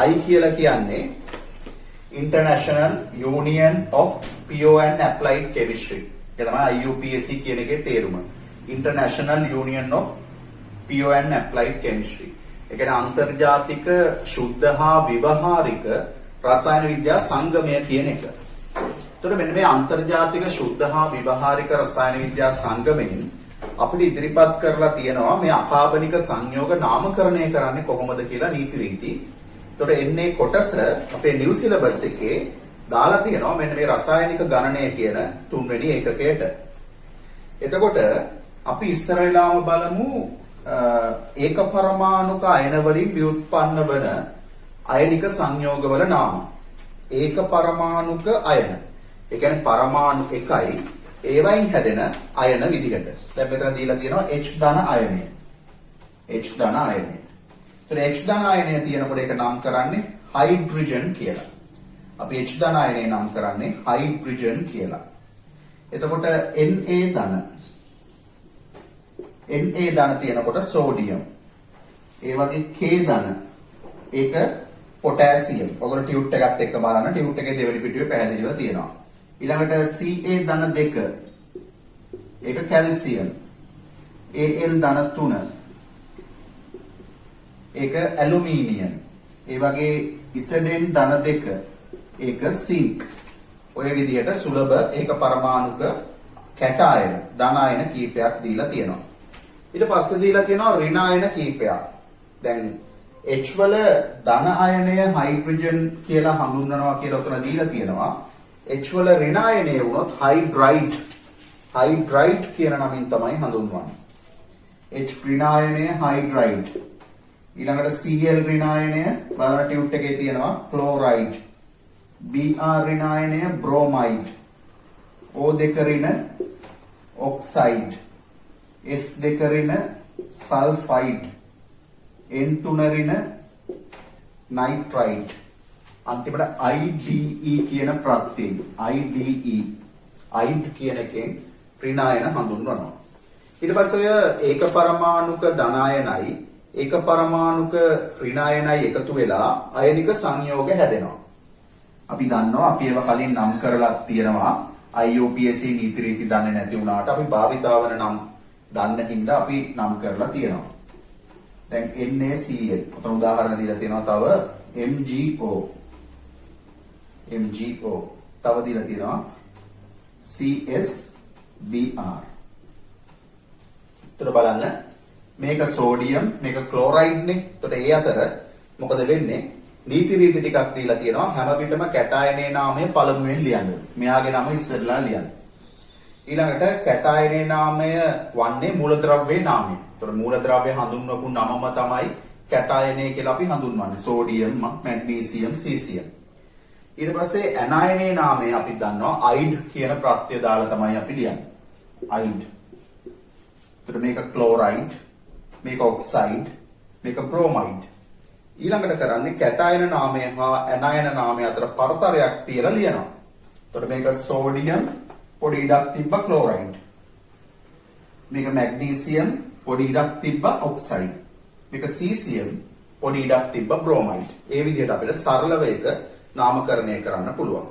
I කියලා කියන්නේ International Union of Pure and Applied Chemistry. ඒ තමයි IUPAC කියන එකේ තේරුම. International Union of Pure and Applied Chemistry. ඒ කියන්නේ අන්තර්ජාතික ශුද්ධ හා ව්‍යවහාරික රසායන විද්‍යා සංගමය කියන එක. එතකොට මෙන්න මේ අන්තර්ජාතික ශුද්ධ හා ව්‍යවහාරික රසායන විද්‍යා සංගමයෙන් අපිට ඉදිරිපත් කරලා තියෙනවා මේ අකාබනික සංයෝග නාමකරණය කරන්නේ කොහොමද කියලා නීති රීති. එතකොට එන්නේ කොටස අපේ නිව් සිලබස් එකේ දාලා තියෙනවා මෙන්න මේ රසායනික ගණනය කියන තුන්වෙනි ඒකකයට. එතකොට අපි ඉස්සර වෙලාම බලමු ඒක පරමාණුක අයන වලින් ව්‍යුත්පන්න වන අයනික සංයෝගවල නාම. ඒක පරමාණුක අයන. ඒ කියන්නේ පරමාණු එකයි ඒවයින් හැදෙන අයන විදිහට. දැන් මෙතන දීලා තියෙනවා H ධන අයනය. H ධන අයනය. ඒතර H ධන අයනය තියෙනකොට ඒක නම් කරන්නේ හයිඩ්‍රජන් කියලා. අපි H ධන අයනය නම් කරන්නේ හයිඩ්‍රජන් කියලා. එතකොට Na ධන. Na ධන තියෙනකොට සෝඩියම්. ඒ වගේ K ධන. ඒක පොටෑසියම්. ඔයගොල්ලෝ ටියුට් එකත් එක්ක බලන්න ටියුට් එකේ දෙවෙනි පිටුවේ පැහැදිලිව තියෙනවා. ඊළඟට Ca ධන 2. ඒක කැල්සියම්. Al ධන 3. ඒක ඇලුමිනියම්. ඒ වගේ Zn ධන 2. ඒක සිංක්. ඔය විදිහට සුලභ ඒක පරමාණුක කැටායන ධනායන කීපයක් දීලා තියෙනවා. ඊට පස්සේ දීලා තියෙනවා ඍණායන කීපයක්. දැන් H වල ධන අයනය හයිඩ්‍රජන් කියලා හඳුන්වනවා කියලා උතන දීලා තියෙනවා. H වල ඍණායනය වුණොත් හයිඩ්‍රයිඩ් කියන නමින් තමයි හඳුන්වන්නේ. H ඍණායනය හයිඩ්‍රයිඩ්. ඊළඟට Cl ඍණායනය බලන්න ටියුට් එකේ තියෙනවා ක්ලෝරයිඩ්. Br ඍණායනය bromide. O2 ඍණ ඔක්සයිඩ්. S2 ඍණ සල්ෆයිඩ්. N3 ඍණ නයිට්‍රයිඩ්. අන්තිමට IDE කියන ප්‍රත්‍යයෙන් IDE කියන එකෙන් ඍණායන හඳුන්වනවා. ඊට පස්සේ ඔය ඒක පරමාණුක ධනායනයි ඒක පරමාණුක ඍණායනයි එකතු වෙලා අයනික සංයෝග හැදෙනවා. අපි දන්නවා අපි ඒවා කලින් නම් කරලා තියෙනවා. IUPAC නීති රීති දන්නේ නැති වුණාට අපි භාවිතාවන නම් දන්න හින්දා අපි නම් කරලා තියෙනවා. දැන් NaCl. උතන උදාහරණ දීලා තියෙනවා තව MgO. තව දීලා තියෙනවා CSBr. උතන බලන්න මේක සෝඩියම් මේක ක්ලෝරයිඩ් නේ. එතකොට ඒ අතර මොකද වෙන්නේ? නීති රීති ටිකක් දීලා තියෙනවා. හැම විටම කැටායනයේ නාමය පළමුවෙන් ලියන්න. මෙයාගේ නම ඉස්සරලා ලියන්න. ඊළඟට කැටායනයේ නාමය වන්නේ මූලද්‍රව්‍යයේ නාමය. එතකොට මූලද්‍රව්‍ය හඳුන්වපු නමම තමයි කැටායනය කියලා අපි හඳුන්වන්නේ. Sodium, magnesium, සීසියම්. ඊට පස්සේ ඇනායනයේ නාමය අපි දන්නවා අයිඩ් කියන ප්‍රත්‍යය දාලා තමයි අපි ලියන්නේ. අයිඩ්. එතකොට මේක ක්ලෝරයිඩ්, මේක ඔක්සයිඩ්, මේක බ්‍රෝමයිඩ්. ඊළඟට කරන්නේ කැටායන නාමය හා ඇනායන නාමය අතර පරතරයක් තියලා ලියනවා. එතකොට මේක සෝඩියම් පොඩි ඉඩක් තිබ්බ ක්ලෝරයිඩ්. මේක මැග්නීසියම් පොඩි ඉඩක් තිබ්බ ඔක්සයිඩ්. මේක සීසියම් පොඩි ඉඩක් තිබ්බ බ්‍රෝමයිඩ්. ඒ විදිහට අපිට සරලව ඒක නාමකරණය කරන්න පුළුවන්.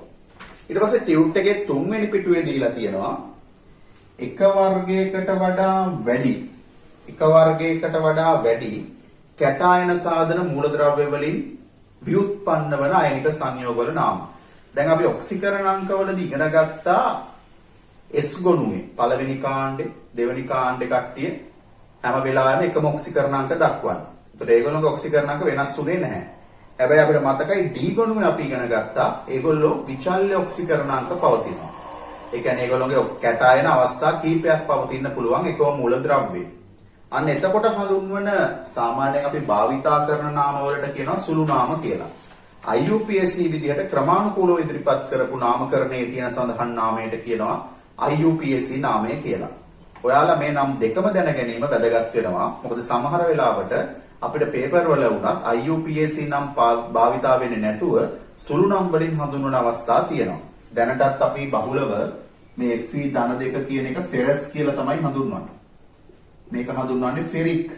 ඊට පස්සේ ටියුට් එකේ තුන්වෙනි පිටුවේ දීලා තියෙනවා එක වර්ගයකට වඩා වැඩි කැටායන සාධන මූලද්‍රව්‍ය වලින් ව්‍යුත්පන්න වන අයනික සංයෝගවල නාම. දැන් අපි ඔක්සිකරණාංකවලදී ඉගෙන ගත්තා S ගොනුවේ පළවෙනි කාණ්ඩේ දෙවෙනි කාණ්ඩේ කට්ටිය හැම වෙලාවෙම එකම ඔක්සිකරණාංක දක්වන්නේ. ඒතකොට ඒගොල්ලෝගේ ඔක්සිකරණාංක වෙනස් වුණේ නැහැ. හැබැයි අපිට මතකයි D ගොනුවේ අපි ඉගෙන ගත්තා ඒගොල්ලෝ විචල්්‍ය ඔක්සිකරණාංක පවතිනවා. ඒ කියන්නේ ඒගොල්ලෝගේ කැටායන අවස්ථා කීපයක් පවතින්න පුළුවන් එකම මූලද්‍රව්‍යයේ. අන්න එතකොට හඳුන්වන සාමාන්‍යයෙන් අපි භාවිතා කරන නාම වලට කියනවා සුළු නාම කියලා. IUPAC විදිහට ක්‍රමානුකූලව ඉදිරිපත් කරපු නාමකරණයේ තියෙන සඳහන් නාමයට කියනවා IUPAC නාමය කියලා. ඔයාලා මේ නම් දෙකම දැන ගැනීම වැදගත් වෙනවා. මොකද සමහර වෙලාවට අපිට පේපර් වල වුණත් IUPAC නම් භාවිතා වෙන්නේ නැතුව සුළු නම් වලින් හඳුන්වන අවස්ථා තියෙනවා. දැනටත් අපි බහුලව මේ Fe ධන 2 කියන එක ෆෙරස් කියලා තමයි හඳුන්වන්නේ. මේක හඳුන්වන්නේ ෆෙරික්.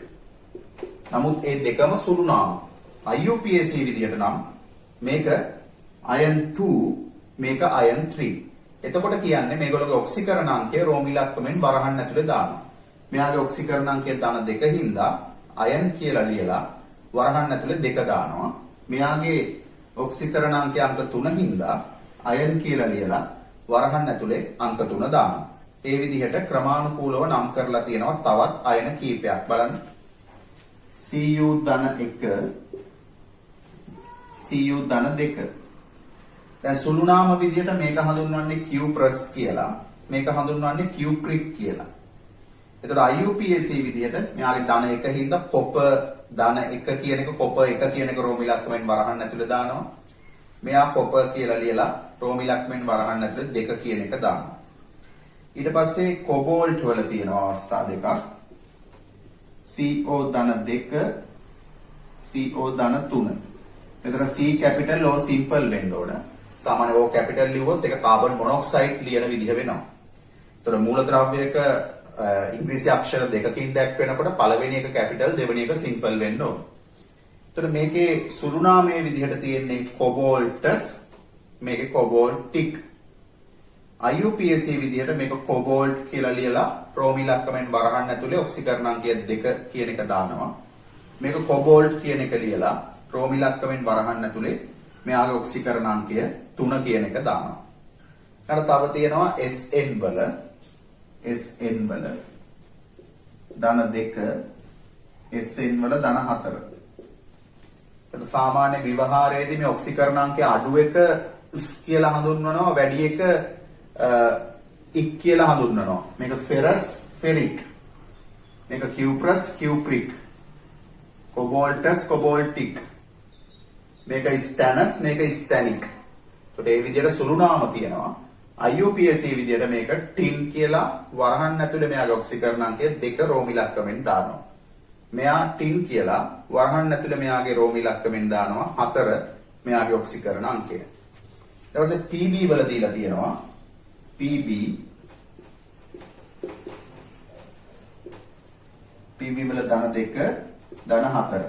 නමුත් ඒ දෙකම සුළු නාම. IUPAC විදිහට නම් මේක iron 2 මේක iron 3. එතකොට කියන්නේ මේගොල්ලෝගේ ඔක්සිකරණාංකය රෝම ඉලක්කමෙන් වරහන් ඇතුලේ දානවා. මෙයාගේ ඔක්සිකරණාංකය ධන 2 හින්දා iron කියලා ලියලා වරහන් ඇතුලේ 2 දානවා. මෙයාගේ ඔක්සිකරණාංකය අංක 3 හින්දා iron කියලා ලියලා වරහන් ඇතුලේ අංක 3 දානවා. ඒ විදිහට ක්‍රමානුකූලව නම් කරලා තියෙනවා තවත් අයන කීපයක් බලන්න. Cu ධන 1 Cu ධන 2 දැන් සුළු නාම විදියට මේක හඳුන්වන්නේ Cuprous කියලා. මේක හඳුන්වන්නේ Cupric කියලා. එතකොට IUPAC විදියට මෙයාගේ ධන 1 හින්දා copper ධන 1 කියන එක copper 1 කියන එක රෝම ඉලක්කමෙන් වරහන් ඇතුළේ දානවා. මෙයා copper කියලා ලියලා රෝම ඉලක්කමෙන් වරහන් ඇතුළේ 2 කියන එක දානවා. ඊට පස්සේ cobalt වල තියෙනවා අවස්ථා දෙකක්. CO ධන 2 CO ධන 3. මෙතන C capital O simple වෙන්න ඕන. සාමාන්‍ය O capital ලියුවොත් ඒක carbon monoxide ලියන විදිහ වෙනවා. ඒතර මූලද්‍රව්‍යයක ඉංග්‍රීසි අක්ෂර දෙකකින් දැක්වෙනකොට පළවෙනි එක capital දෙවෙනි එක simple වෙන්න ඕන. ඒතර මේකේ සුළු නාමයේ විදිහට තියෙන්නේ cobaltous මේකේ cobaltic. IUPAC විදිහට මේක cobalt කියලා ලියලා රෝම ඉලක්කමෙන් වරහන් ඇතුලේ ඔක්සිකරණාංකය 2 කියන එක දානවා. මේක cobalt කියන එක ලියලා රෝම ඉලක්කමෙන් වරහන් ඇතුලේ මෙයාගේ ඔක්සිකරණාංකය 3 කියන එක දානවා. ඊට තව තියෙනවා SN වල ධන 2 SN වල ධන 4. ඒක සාමාන්‍ය විවහාරයේදී මේ ඔක්සිකරණාංකය අඩු එක S කියලා හඳුන්වනවා වැඩි එක ඉක් කියලා හඳුන්වනවා. මේක ferrous ferric. මේක cuprous cupric. cobaltous cobaltic. මේක stannous මේක stannic. ඒකට මේ විදිහට සුළු නාම තියෙනවා. IUPAC විදිහට මේක tin කියලා වරහන් ඇතුලේ මෙයාගේ ඔක්සිකරණාංකය 2 රෝම ඉලක්කමෙන් දානවා. මෙයා tin කියලා වරහන් ඇතුලේ මෙයාගේ රෝම ඉලක්කමෙන් දානවා 4 මෙයාගේ ඔක්සිකරණාංකය. ඊට පස්සේ PB වල දීලා තියෙනවා PB වල ධන 2 ධන 4.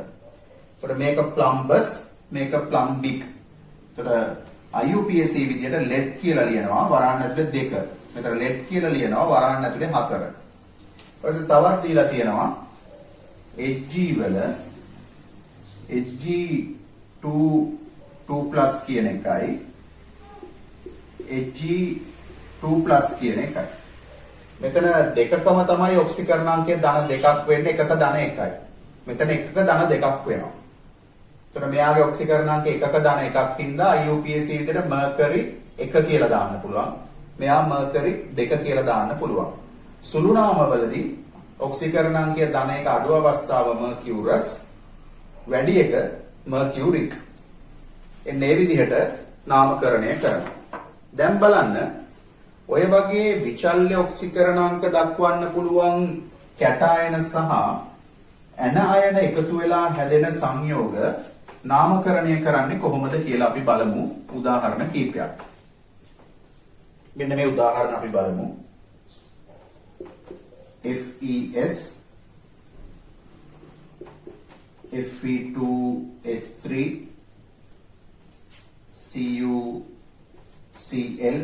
ඒකට මේක plumbous මේක plumbic. ඒකට IUPAC විදියට lead කියලා ලියනවා වරහන් ඇතුලේ 2. මෙතන lead කියලා ලියනවා වරහන් ඇතුලේ 4. ඊපස්සේ තවත් දීලා තියෙනවා Hg වල Hg 2+ කියන එකයි Hg 2+ කියන එකයි. මෙතන දෙකකම තමයි ඔක්සිකරණාංකය ධන 2ක් වෙන්නේ එකක ධන 1යි. මෙතන එකක ධන 2ක් වෙනවා. එතකොට මෙයාගේ ඔක්සිකරණාංකය එකක ධන 1ක් හින්දා IUPAC විදිහට mercury 1 කියලා දාන්න පුළුවන්. මෙයා mercury 2 කියලා දාන්න පුළුවන්. සුළු නාමවලදී ඔක්සිකරණාංකය ධන 1 අඩු අවස්ථාව mercurous වැඩි එක mercuric. එන්නේ විදිහට නාමකරණය කරනවා. දැන් බලන්න ඔය වගේ විචල්්‍ය ඔක්සිකරණාංක දක්වන්න පුළුවන් කැටායන සහ ඇනඅයන එකතු වෙලා හැදෙන සංයෝග නාමකරණය කරන්නේ කොහොමද කියලා අපි බලමු උදාහරණ කිහිපයක්. මෙන්න මේ උදාහරණ අපි බලමු. FeS Fe2S3 CuCl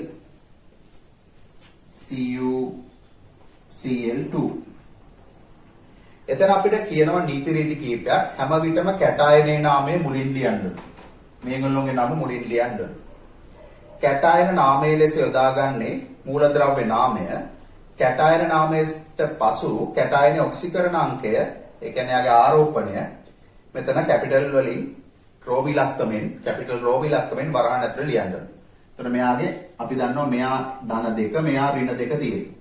CuCl2. එතන අපිට කියනවා නීති රීති කීපයක් හැම විටම කැටායනයේ නාමය මුලින් ලියන්න. මේගොල්ලෝගේ නම මුලින් ලියන්න. කැටායන නාමයේ ලෙස යොදාගන්නේ මූලද්‍රව්‍ය නාමය. කැටායන නාමයට පසු කැටායනයේ ඔක්සිකරණාංකය ඒ කියන්නේ යාගේ ආරෝපණය මෙතන කැපිටල් වලින් රෝම ඉලක්කමෙන් කැපිටල් රෝම ඉලක්කමෙන් වරහන් ඇතුලේ ලියන්න. එතකොට මෙයාගේ අපි දන්නවා මෙයා ධන 2 මෙයා ඍණ 2 තියෙනවා.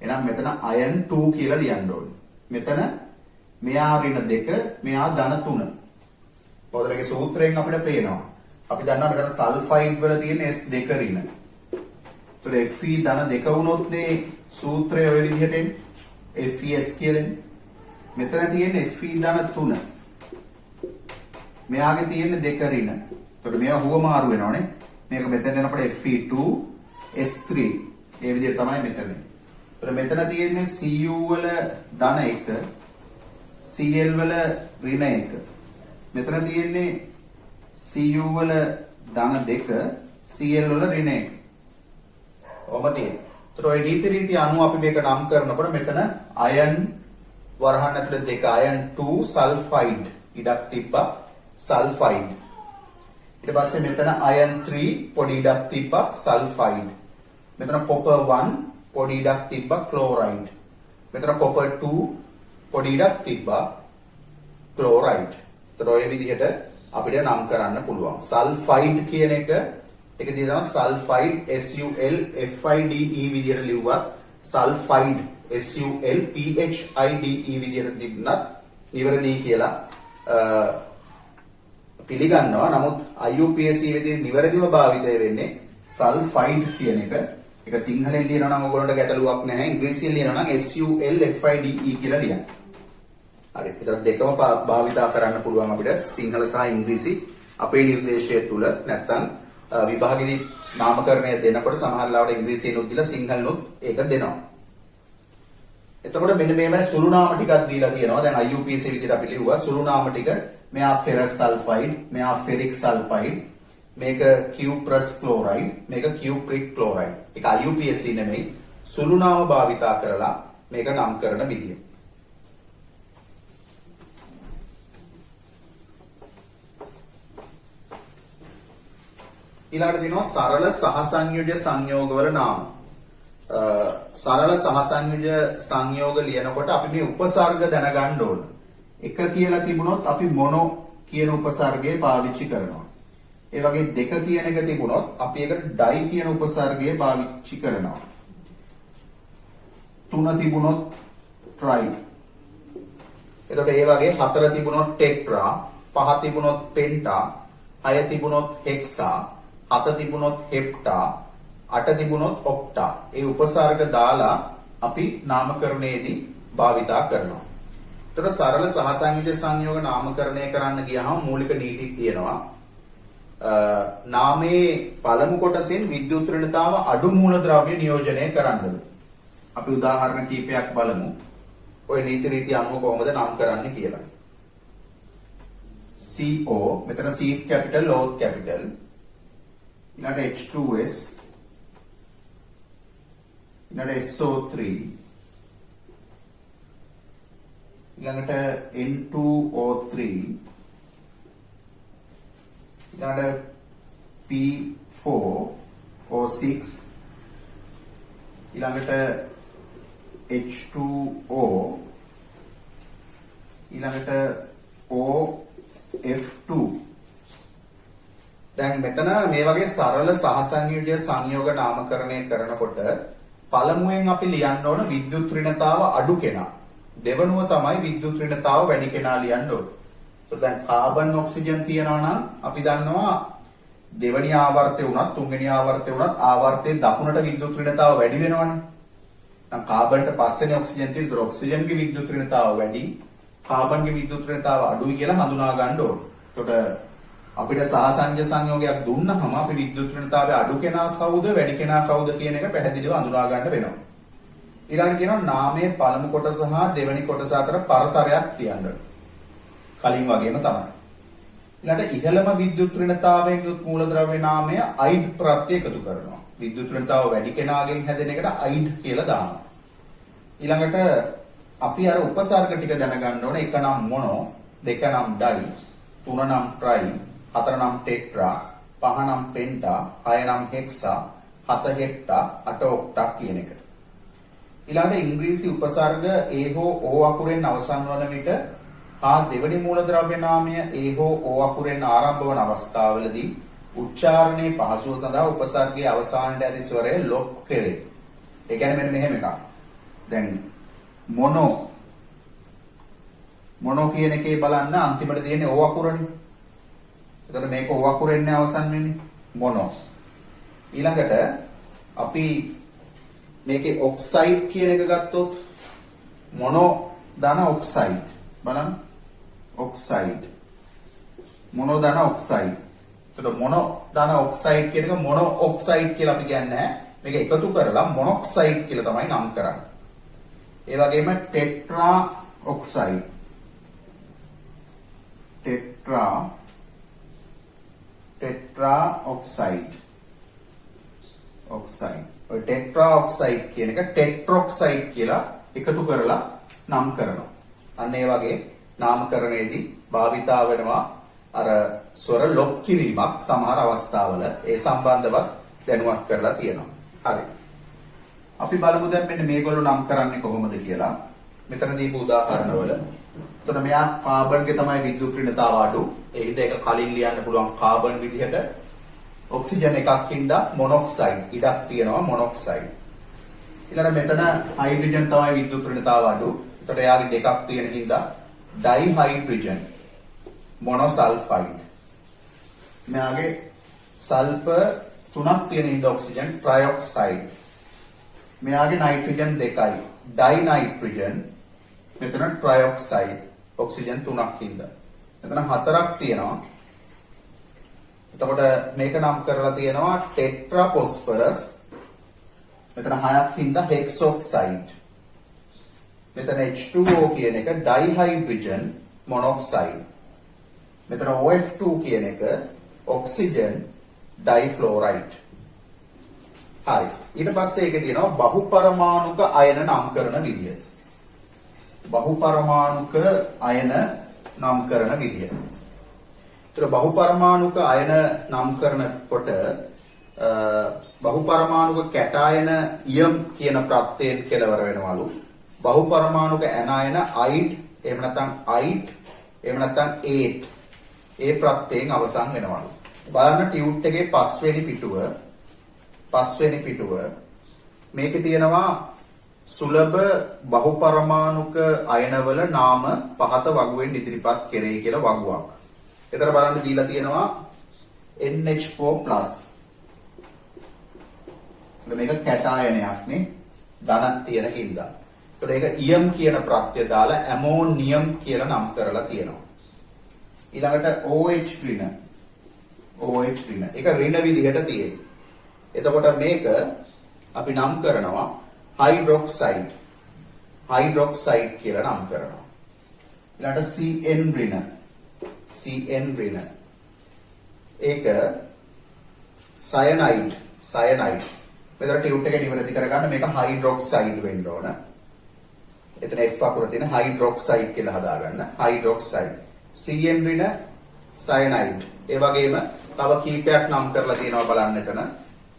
එහෙනම් මෙතන අයන් 2 කියලා ලියන්න ඕනේ. මෙතන මෙයා ඍණ 2 මෙයා ධන 3. පොදරගේ සූත්‍රයෙන් අපිට පේනවා. අපි දන්නවා මෙතන සල්ෆයිඩ් වල තියෙන S2 ඍණ. ඒතර Fe ධන 2 වුණොත් මේ සූත්‍රය ඔය විදිහට එන්නේ FeS කියලා. මෙතන තියෙන Fe ධන 3. මෙයාගේ තියෙන 2 ඍණ. ඒතකොට මෙයා හුවමාරු වෙනවනේ. මේක මෙතන යනකොට Fe2 S3 ඒ විදිහට තමයි මෙතන. ඒතර මෙතන තියෙන්නේ Cu වල ධන 1 Cl වල ඍණ 1. මෙතන තියෙන්නේ Cu වල ධන 2 Cl වල ඍණ 1. ඔබ තියෙන්නේ. ඒතර ඔය නීති රීති අනුව අපි මේක නම් කරනකොට මෙතන අයන් වරහන් ඇතුලේ 2 අයන් 2 සල්ෆයිඩ් ඉඩක් තිබ්බා සල්ෆයිඩ්. ඊට පස්සේ මෙතන අයන් 3 පොඩි ඉඩක් තිබ්බා සල්ෆයිඩ්. මෙතන කොපර් 1 පොඩි ඉඩක් තිබ්බා ක්ලෝරයිඩ්. මෙතන කොපර් 2 පොඩි ඉඩක් තිබ්බා ක්ලෝරයිඩ්. ඒතර ඔය විදිහට අපිට නම් කරන්න පුළුවන්. සල්ෆයිඩ් කියන එක ඒක තියෙනවා සල්ෆයිඩ් SUL FIDE විදියට ලිව්වත් සල්ෆයිඩ් SUL PHIDE විදියට තිබුණත් නිවැරදි කියලා පිළිගන්නවා. නමුත් IUPAC විදිහේ නිවැරදිව භාවිතය වෙන්නේ සල්ෆයිඩ් කියන එක. ඒක සිංහලෙන් ලියනවා නම් ඔයගොල්ලන්ට ගැටලුවක් නැහැ. ඉංග්‍රීසියෙන් ලියනවා නම් SUL FIDE කියලා ලියන්න. හරි. ඒතර දෙකම භාවිතා කරන්න පුළුවන් අපිට සිංහල සහ ඉංග්‍රීසි අපේ නිර්දේශය තුල. නැත්තම් විභාගෙදී නාමකරණය දෙනකොට සමහර ලාවට ඉංග්‍රීසියෙන්ුත් දීලා සිංහලෙන්ුත් ඒක දෙනවා. එතකොට මෙන්න මේවැ සුළු නාම ටිකක් දීලා තියෙනවා. දැන් IUPAC විදිහට අපි ලිව්වා සුළු නාම ටික. මෙයා ferrous sulfide, මෙයා ferric sulfide, මේක cuprous chloride, මේක cupric chloride. ඒක IUPAC නෙමෙයි. සුළු නාම භාවිතා කරලා මේක නම් කරන විදිය. ඊළඟට තියෙනවා සරල සහසංයුජ සංයෝගවල නාම. සරල සහසංයුජ සංයෝග ලියනකොට අපි මේ උපසර්ග දැනගන්න ඕන. එක කියලා තිබුණොත් අපි මොනෝ කියන උපසර්ගය පාවිච්චි කරනවා. ඒ වගේ දෙක කියන එක තිබුණොත් අපි ඒකට ඩයි කියන උපසර්ගය පාවිච්චි කරනවා. තුන තිබුණොත් ට්‍රයි. එතකොට ඒ වගේ හතර තිබුණොත් ටෙට්‍රා, පහ තිබුණොත් පෙන්ටා, හය තිබුණොත් හෙක්සා, හත තිබුණොත් හෙප්ටා, අට තිබුණොත් ඔක්ටා. ඒ උපසර්ග දාලා අපි නාමකරණයේදී භාවිතා කරනවා. ඒතර සරල සහසංයුජ සංයෝග නාමකරණය කරන්න ගියාම මූලික නීති තියෙනවා. නාමයේ පළමු කොටසෙන් විද්‍යුත් ඍණතාව අඩු මූලද්‍රව්‍ය නියෝජනය කරන්න. අපි උදාහරණ කීපයක් බලමු. ඔය නීති රීති අනුව කොහොමද නම් කරන්න කියලා. CO මෙතන C capital O capital ඊළඟට H2S ඊළඟට SO3 ඊළඟට N2O3 ඊළඟට P4O6 ඊළඟට H2O ඊළඟට OF2. දැන් මෙතන මේ වගේ සරල සහසංයුජ සංයෝග නාමකරණය කරනකොට පළමුවෙන් අපි ලියන්න ඕන විද්‍යුත් ඍණතාව අඩු කෙනා. දෙවනුව තමයි විද්‍යුත් ඍණතාව වැඩි කෙනා ලියන්න ඕන. ඒත් දැන් කාබන් ඔක්සිජන් තියනවා නම් අපි දන්නවා දෙවෙනි ආවර්තය වුණත් තුන්වෙනි ආවර්තය වුණත් ආවර්තයේ දකුණට විද්‍යුත් ඍණතාව වැඩි වෙනවනේ. දැන් කාබන්ට පස්සේනේ ඔක්සිජන් තියෙන. ඒතර ඔක්සිජන්ගේ විද්‍යුත් ඍණතාව වැඩි, කාබන්ගේ විද්‍යුත් ඍණතාව අඩුයි කියලා හඳුනා ගන්න ඕන. එතකොට අපිට සහසංජ සංයෝගයක් දුන්නහම අපි විද්‍යුත් ඍණතාවය අඩු කෙනා කවුද වැඩි කෙනා කවුද කියන එක පැහැදිලිව හඳුනා ගන්න වෙනවා. ඊළඟට කියනවා නාමයේ පළමු කොටස හා දෙවෙනි කොටස අතර පරතරයක් තියන්න. කලින් වගේම තමයි. ඊළඟට ඉහළම විද්‍යුත් ඍණතාවයෙන් යුත් මූලද්‍රව්‍ය නාමය අයිඩ් ප්‍රත්‍ය එකතු කරනවා. විද්‍යුත් ඍණතාව වැඩි කෙනාගෙන් හැදෙන එකට අයිඩ් කියලා දානවා. ඊළඟට අපි අර උපසර්ග ටික දැනගන්න ඕනේ. එක නම් මොනෝ, දෙක නම් ඩයි, තුන නම් ට්‍රයි, හතර නම් ටෙට්‍රා, පහ නම් පෙන්ටා, හය නම් හෙක්සා, හත හෙක්ටා, අට ඔක්ටා කියන එක. ඊළඟට ඉංග්‍රීසි උපසර්ග A හෝ O අකුරෙන් අවසන් වන විට හා දෙවනි මූලද්‍රව්‍ය නාමය A හෝ O අකුරෙන් ආරම්භ වන අවස්ථාවලදී උච්චාරණයේ පහසුව සඳහා උපසර්ගයේ අවසානයේ ඇති ස්වරය ලොක් කෙරේ. ඒ කියන්නේ මෙන්න මෙහෙම එකක්. දැන් මොනෝ කියන එකේ බලන්න අන්තිමට තියෙන්නේ O අකුරනේ. එතකොට මේක O අකුරෙන් අවසන් වෙන්නේ මොනෝ. ඊළඟට අපි මේකේ ඔක්සයිඩ් කියන එක ගත්තොත් මොනෝ ධන ඔක්සයිඩ් බලන්න ඔක්සයිඩ් මොනෝ ධන ඔක්සයිඩ්. එතකොට මොනෝ ධන ඔක්සයිඩ් කියන එක මොනෝ ඔක්සයිඩ් කියලා අපි කියන්නේ මේක එකතු කරලා මොනොක්සයිඩ් කියලා තමයි නම් කරන්නේ. ඒ වගේම ටෙට්‍රා ඔක්සයිඩ් ඔක්සයිඩ් ඔය ටෙට්‍රා ඔක්සයිඩ් කියන එක ටෙට්‍රොක්සයිඩ් කියලා එකතු කරලා නම් කරනවා. අන්න ඒ වගේ නාමකරණයේදී භාවිතා වෙනවා අර ස්වර ලොක් කිරීමක් සමහර අවස්ථාවල ඒ සම්බන්ධව දැනුවත් කරලා තියෙනවා. හරි. අපි බලමු දැන් මෙන්න මේගොල්ලෝ නම් කරන්නේ කොහොමද කියලා. මෙතන දීපු උදාහරණවල. එතකොට මෙයා කාබන්ගේ තමයි විද්‍යුත් ඍණතාව අඩු. ඒ හින්දා ඒක කලින් ලියන්න පුළුවන් කාබන් විදිහට. ඔක්සිජන් එකක් හින්දා මොනොක්සයිඩ් ඉඩක් තියෙනවා මොනොක්සයිඩ්. ඊළඟ මෙතන හයිඩ්‍රජන් තමයි විද්‍යුත් ඍණතාව අඩු. එතකොට එයාගේ දෙකක් තියෙන හින්දා ඩයිහයිඩ්‍රජන් මොනොසල්ෆයිඩ්. මෙයාගේ සල්ෆර් 3ක් තියෙන හින්දා ඔක්සිජන් ට්‍රයොක්සයිඩ්. මෙයාගේ නයිට්‍රජන් දෙකයි ඩයිනයිට්‍රජන්. මෙතන ට්‍රයොක්සයිඩ් ඔක්සිජන් 3ක් හින්දා. මෙතන 4ක් තියෙනවා. එතකොට මේක නම් කරලා තියෙනවා ටෙට්‍රාෆොස්ෆරස්. මෙතන 6ක් හින්දා හෙක්සොක්සයිඩ්. මෙතන H2O කියන එක ඩයිහයිඩ්‍රජන් මොනොක්සයිඩ්. මෙතන OF2 කියන එක ඔක්සිජන් ඩයිෆ්ලෝරයිඩ්. හරි. ඊට පස්සේ ඒකේ තියෙනවා බහුපරමාණුක අයන නම් කරන විදිය. බහුපරමාණුක අයන නම් කරන විදිය. ඒතර බහුපරමාණුක අයන නම් කරනකොට බහුපරමාණුක කැටායන ඉයම් කියන ප්‍රත්‍යයෙන් කෙලවර වෙනවලු. බහුපරමාණුක ඇනායන අයිඩ් එහෙම නැත්නම් අයිට් එහෙම නැත්නම් ඒට් ඒ ප්‍රත්‍යයෙන් අවසන් වෙනවලු. බලන්න ටියුට් එකේ පස්වෙනි පිටුව මේකේ තියෙනවා සුලභ බහුපරමාණුක අයනවල නාම පහත වගුවෙන් ඉදිරිපත් කෙරේ කියලා වගුවක්. එතන බලන්න දීලා තියෙනවා NH4+. මේක කැටායනයක් නේ ධන තියෙන හින්දා. ඒතකොට ඒක ඉයම් කියන ප්‍රත්‍ය දාලා ඇමෝනියම් කියලා නම් කරලා තියෙනවා. ඊළඟට OH ඍණ. ඒක ඍණ විදිහට තියෙනවා. එතකොට මේක අපි නම් කරනවා හයිඩ්‍රොක්සයිඩ් කියලා නම් කරනවා. ඊළඟට CN ඍණ. ඒක සයනයිඩ්. මෙතන ටියුට් එක නිවැරදි කරගන්න මේක හයිඩ්‍රොක්සයිඩ් වෙන්න ඕන. එතන F අකුර තියෙන හයිඩ්‍රොක්සයිඩ් කියලා හදාගන්න. හයිඩ්‍රොක්සයිඩ්. CN ඍණ සයනයිඩ්. ඒ වගේම තව කීපයක් නම් කරලා තියෙනවා බලන්න එතන.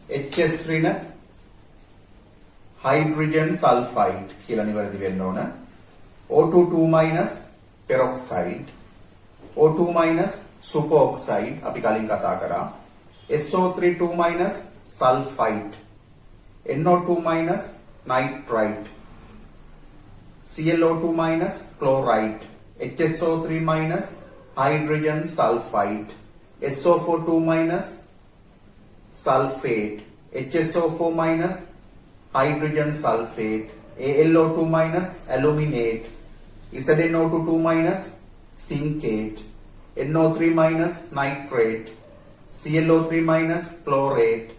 HS ඍණ හයිඩ්‍රජන් සල්ෆයිඩ් කියලා නිවැරදි වෙන්න ඕන. O2 peroxide. O2 සුපර්օක්සයිඩ් අපි කලින් කතා කරා. SO3 sulphide. NO2 නයිට්‍රයිඩ්. ClO2 chloride. HSO3 hydrogen sulphide. SO4 sulphate. HSO4 hydrogen sulfate, AlO2 aluminate, ZnO2 zincate, NO3 nitrate, ClO3 chlorate,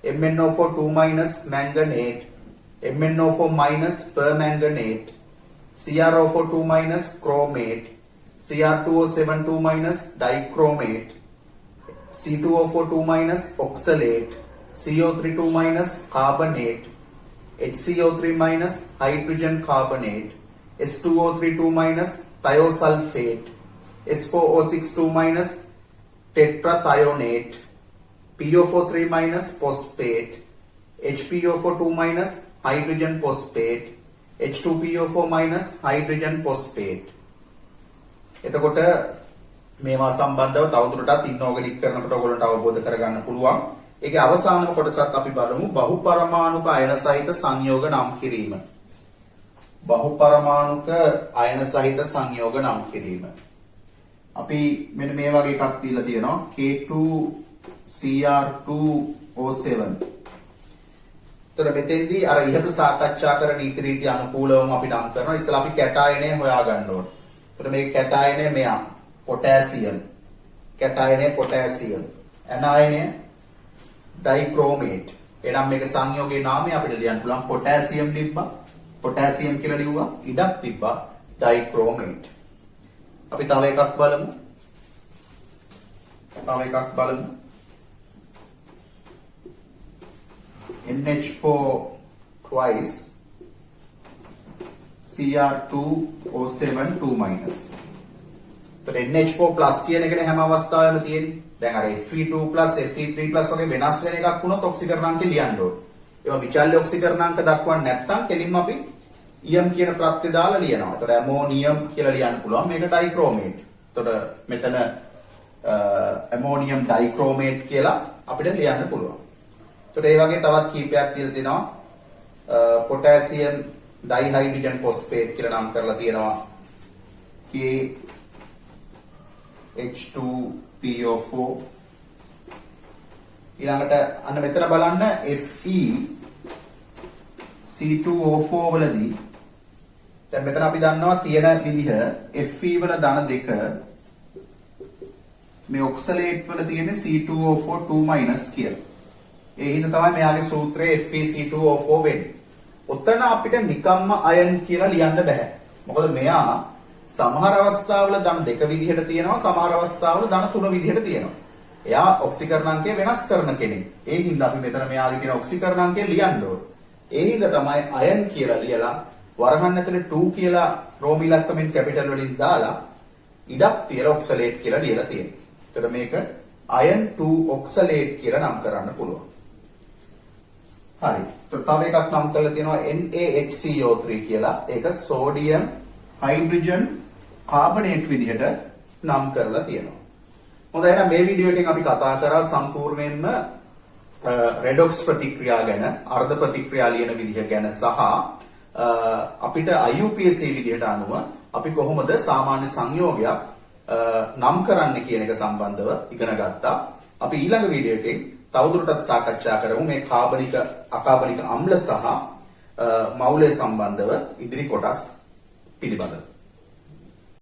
MnO4 manganate, MnO4 permanganate, CrO4 chromate, Cr2O7 dichromate, C2O4 oxalate, CO3 carbonate, HCO3 hydrogen carbonate, S2O3 thiosulfate, S4O6 tetrathionate, PO43 phosphate, HPO42 hydrogen phosphate, H2PO4 hydrogen phosphate. එතකොට මේවා සම්බන්ධව තවදුරටත් ඉන්ऑर्गेनिक කරනකොට ඔයගොල්ලන්ට අවබෝධ කරගන්න පුළුවන්. ඒකේ අවසානම කොටසත් අපි බලමු බහුපරමාණුක අයන සහිත සංයෝග නම් කිරීම. බහුපරමාණුක අයන සහිත සංයෝග නම් කිරීම. අපි මෙන්න මේ වගේ එකක් දීලා තියෙනවා K2Cr2O7. එතකොට මෙතෙන්දී අර ඉහත සාකච්ඡා කරන නීති රීති අනුකූලවම අපි නම් කරනවා. ඉස්සලා අපි කැටායනය හොයා ගන්න ඕනේ. එතකොට මේ කැටායනය මෙයා potassium. කැටායනය potassium. ඇනායනය dichromate. එනම් මේක සංයෝගයේ නාමය අපිට ලියන්න පුළුවන් potassium තිබ්බා. potassium කියලා ලිව්වා. ඉඩක් තිබ්බා dichromate. අපි තව එකක් බලමු. NH4 twice Cr2O7 2-. તો NH4 plus කියන එකනේ හැම අවස්ථාවෙම තියෙන්නේ. දැන් අර Fe2 Fe3 වගේ වෙනස් වෙන එකක් වුණොත් ඔක්සිකරණාංකය ලියන්න ඕනේ. ඒවා විචල්්‍ය ඔක්සිකරණාංක දක්වන්නේ නැත්නම් කෙලින්ම අපි ඉයම් කියන ප්‍රත්‍ය දාලා ලියනවා. එතකොට ඇමෝනියම් කියලා ලියන්න පුළුවන්. මේක ඩයික්‍රෝමේට්. එතකොට මෙතන ඇමෝනියම් ඩයික්‍රෝමේට් කියලා අපිට ලියන්න පුළුවන්. ඒතකොට ඒ වගේ තවත් කීපයක් දීලා තිනවා. පොටෑසියම් ඩයිහයිඩ්‍රජන් ෆොස්ෆේට් කියලා නම් කරලා තියෙනවා. KH2PO4 ඊළඟට අන්න මෙතන බලන්න Fe C2O4 වලදී දැන් මෙතන අපි දන්නවා තියෙන විදිහ Fe වල ධන දෙක මේ ඔක්සලේට් වල තියෙන C2O4 2- කියලා. ඒ හින්දා තමයි මෙයාගේ සූත්‍රය FeC2O4 වෙන්නේ. ඔතන අපිට නිකම්ම අයන් කියලා ලියන්න බෑ. මොකද මෙයා සමහර අවස්ථාවල ධන දෙක විදිහට තියෙනවා, සමහර අවස්ථාවල ධන තුන විදිහට තියෙනවා. එයා ඔක්සිකරණාංකය වෙනස් කරන කෙනෙක්. ඒ හින්දා අපි මෙතන මෙයාගේ තියෙන ඔක්සිකරණාංකය ලියන්න ඕනේ. ඒ හින්දා තමයි අයන් කියලා ලියලා වරහන් ඇතුලේ 2 කියලා රෝම ඉලක්කමෙන් කැපිටල් වලින් දාලා ඉඩක් තියලා ඔක්සලේට් කියලා ලියලා තියෙනවා. එතකොට මේක අයන් 2 ඔක්සලේට් කියලා නම් කරන්න පුළුවන්. හරි. තව එකක් නම් කරලා තියෙනවා NaHCO3 කියලා. ඒක සෝඩියම් හයිඩ්‍රජන් කාබනේට් විදිහට නම් කරලා තියෙනවා. හොඳයි, එහෙනම් මේ වීඩියෝ එකෙන් අපි කතා කරා සම්පූර්ණයෙන්ම රෙඩොක්ස් ප්‍රතික්‍රියා ගැන, අර්ධ ප්‍රතික්‍රියා ලියන විදිහ ගැන සහ අපිට IUPAC විදිහට අනුව අපි කොහොමද සාමාන්‍ය සංයෝගයක් නම් කරන්න කියන එක සම්බන්ධව ඉගෙන ගත්තා. අපි ඊළඟ වීඩියෝ එකෙන් තවදුරටත් සාකච්ඡා කරමු මේ කාබනික අකාබනික අම්ල සහ මවුලය සම්බන්ධව ඉදිරි කොටස් පිළිබඳව.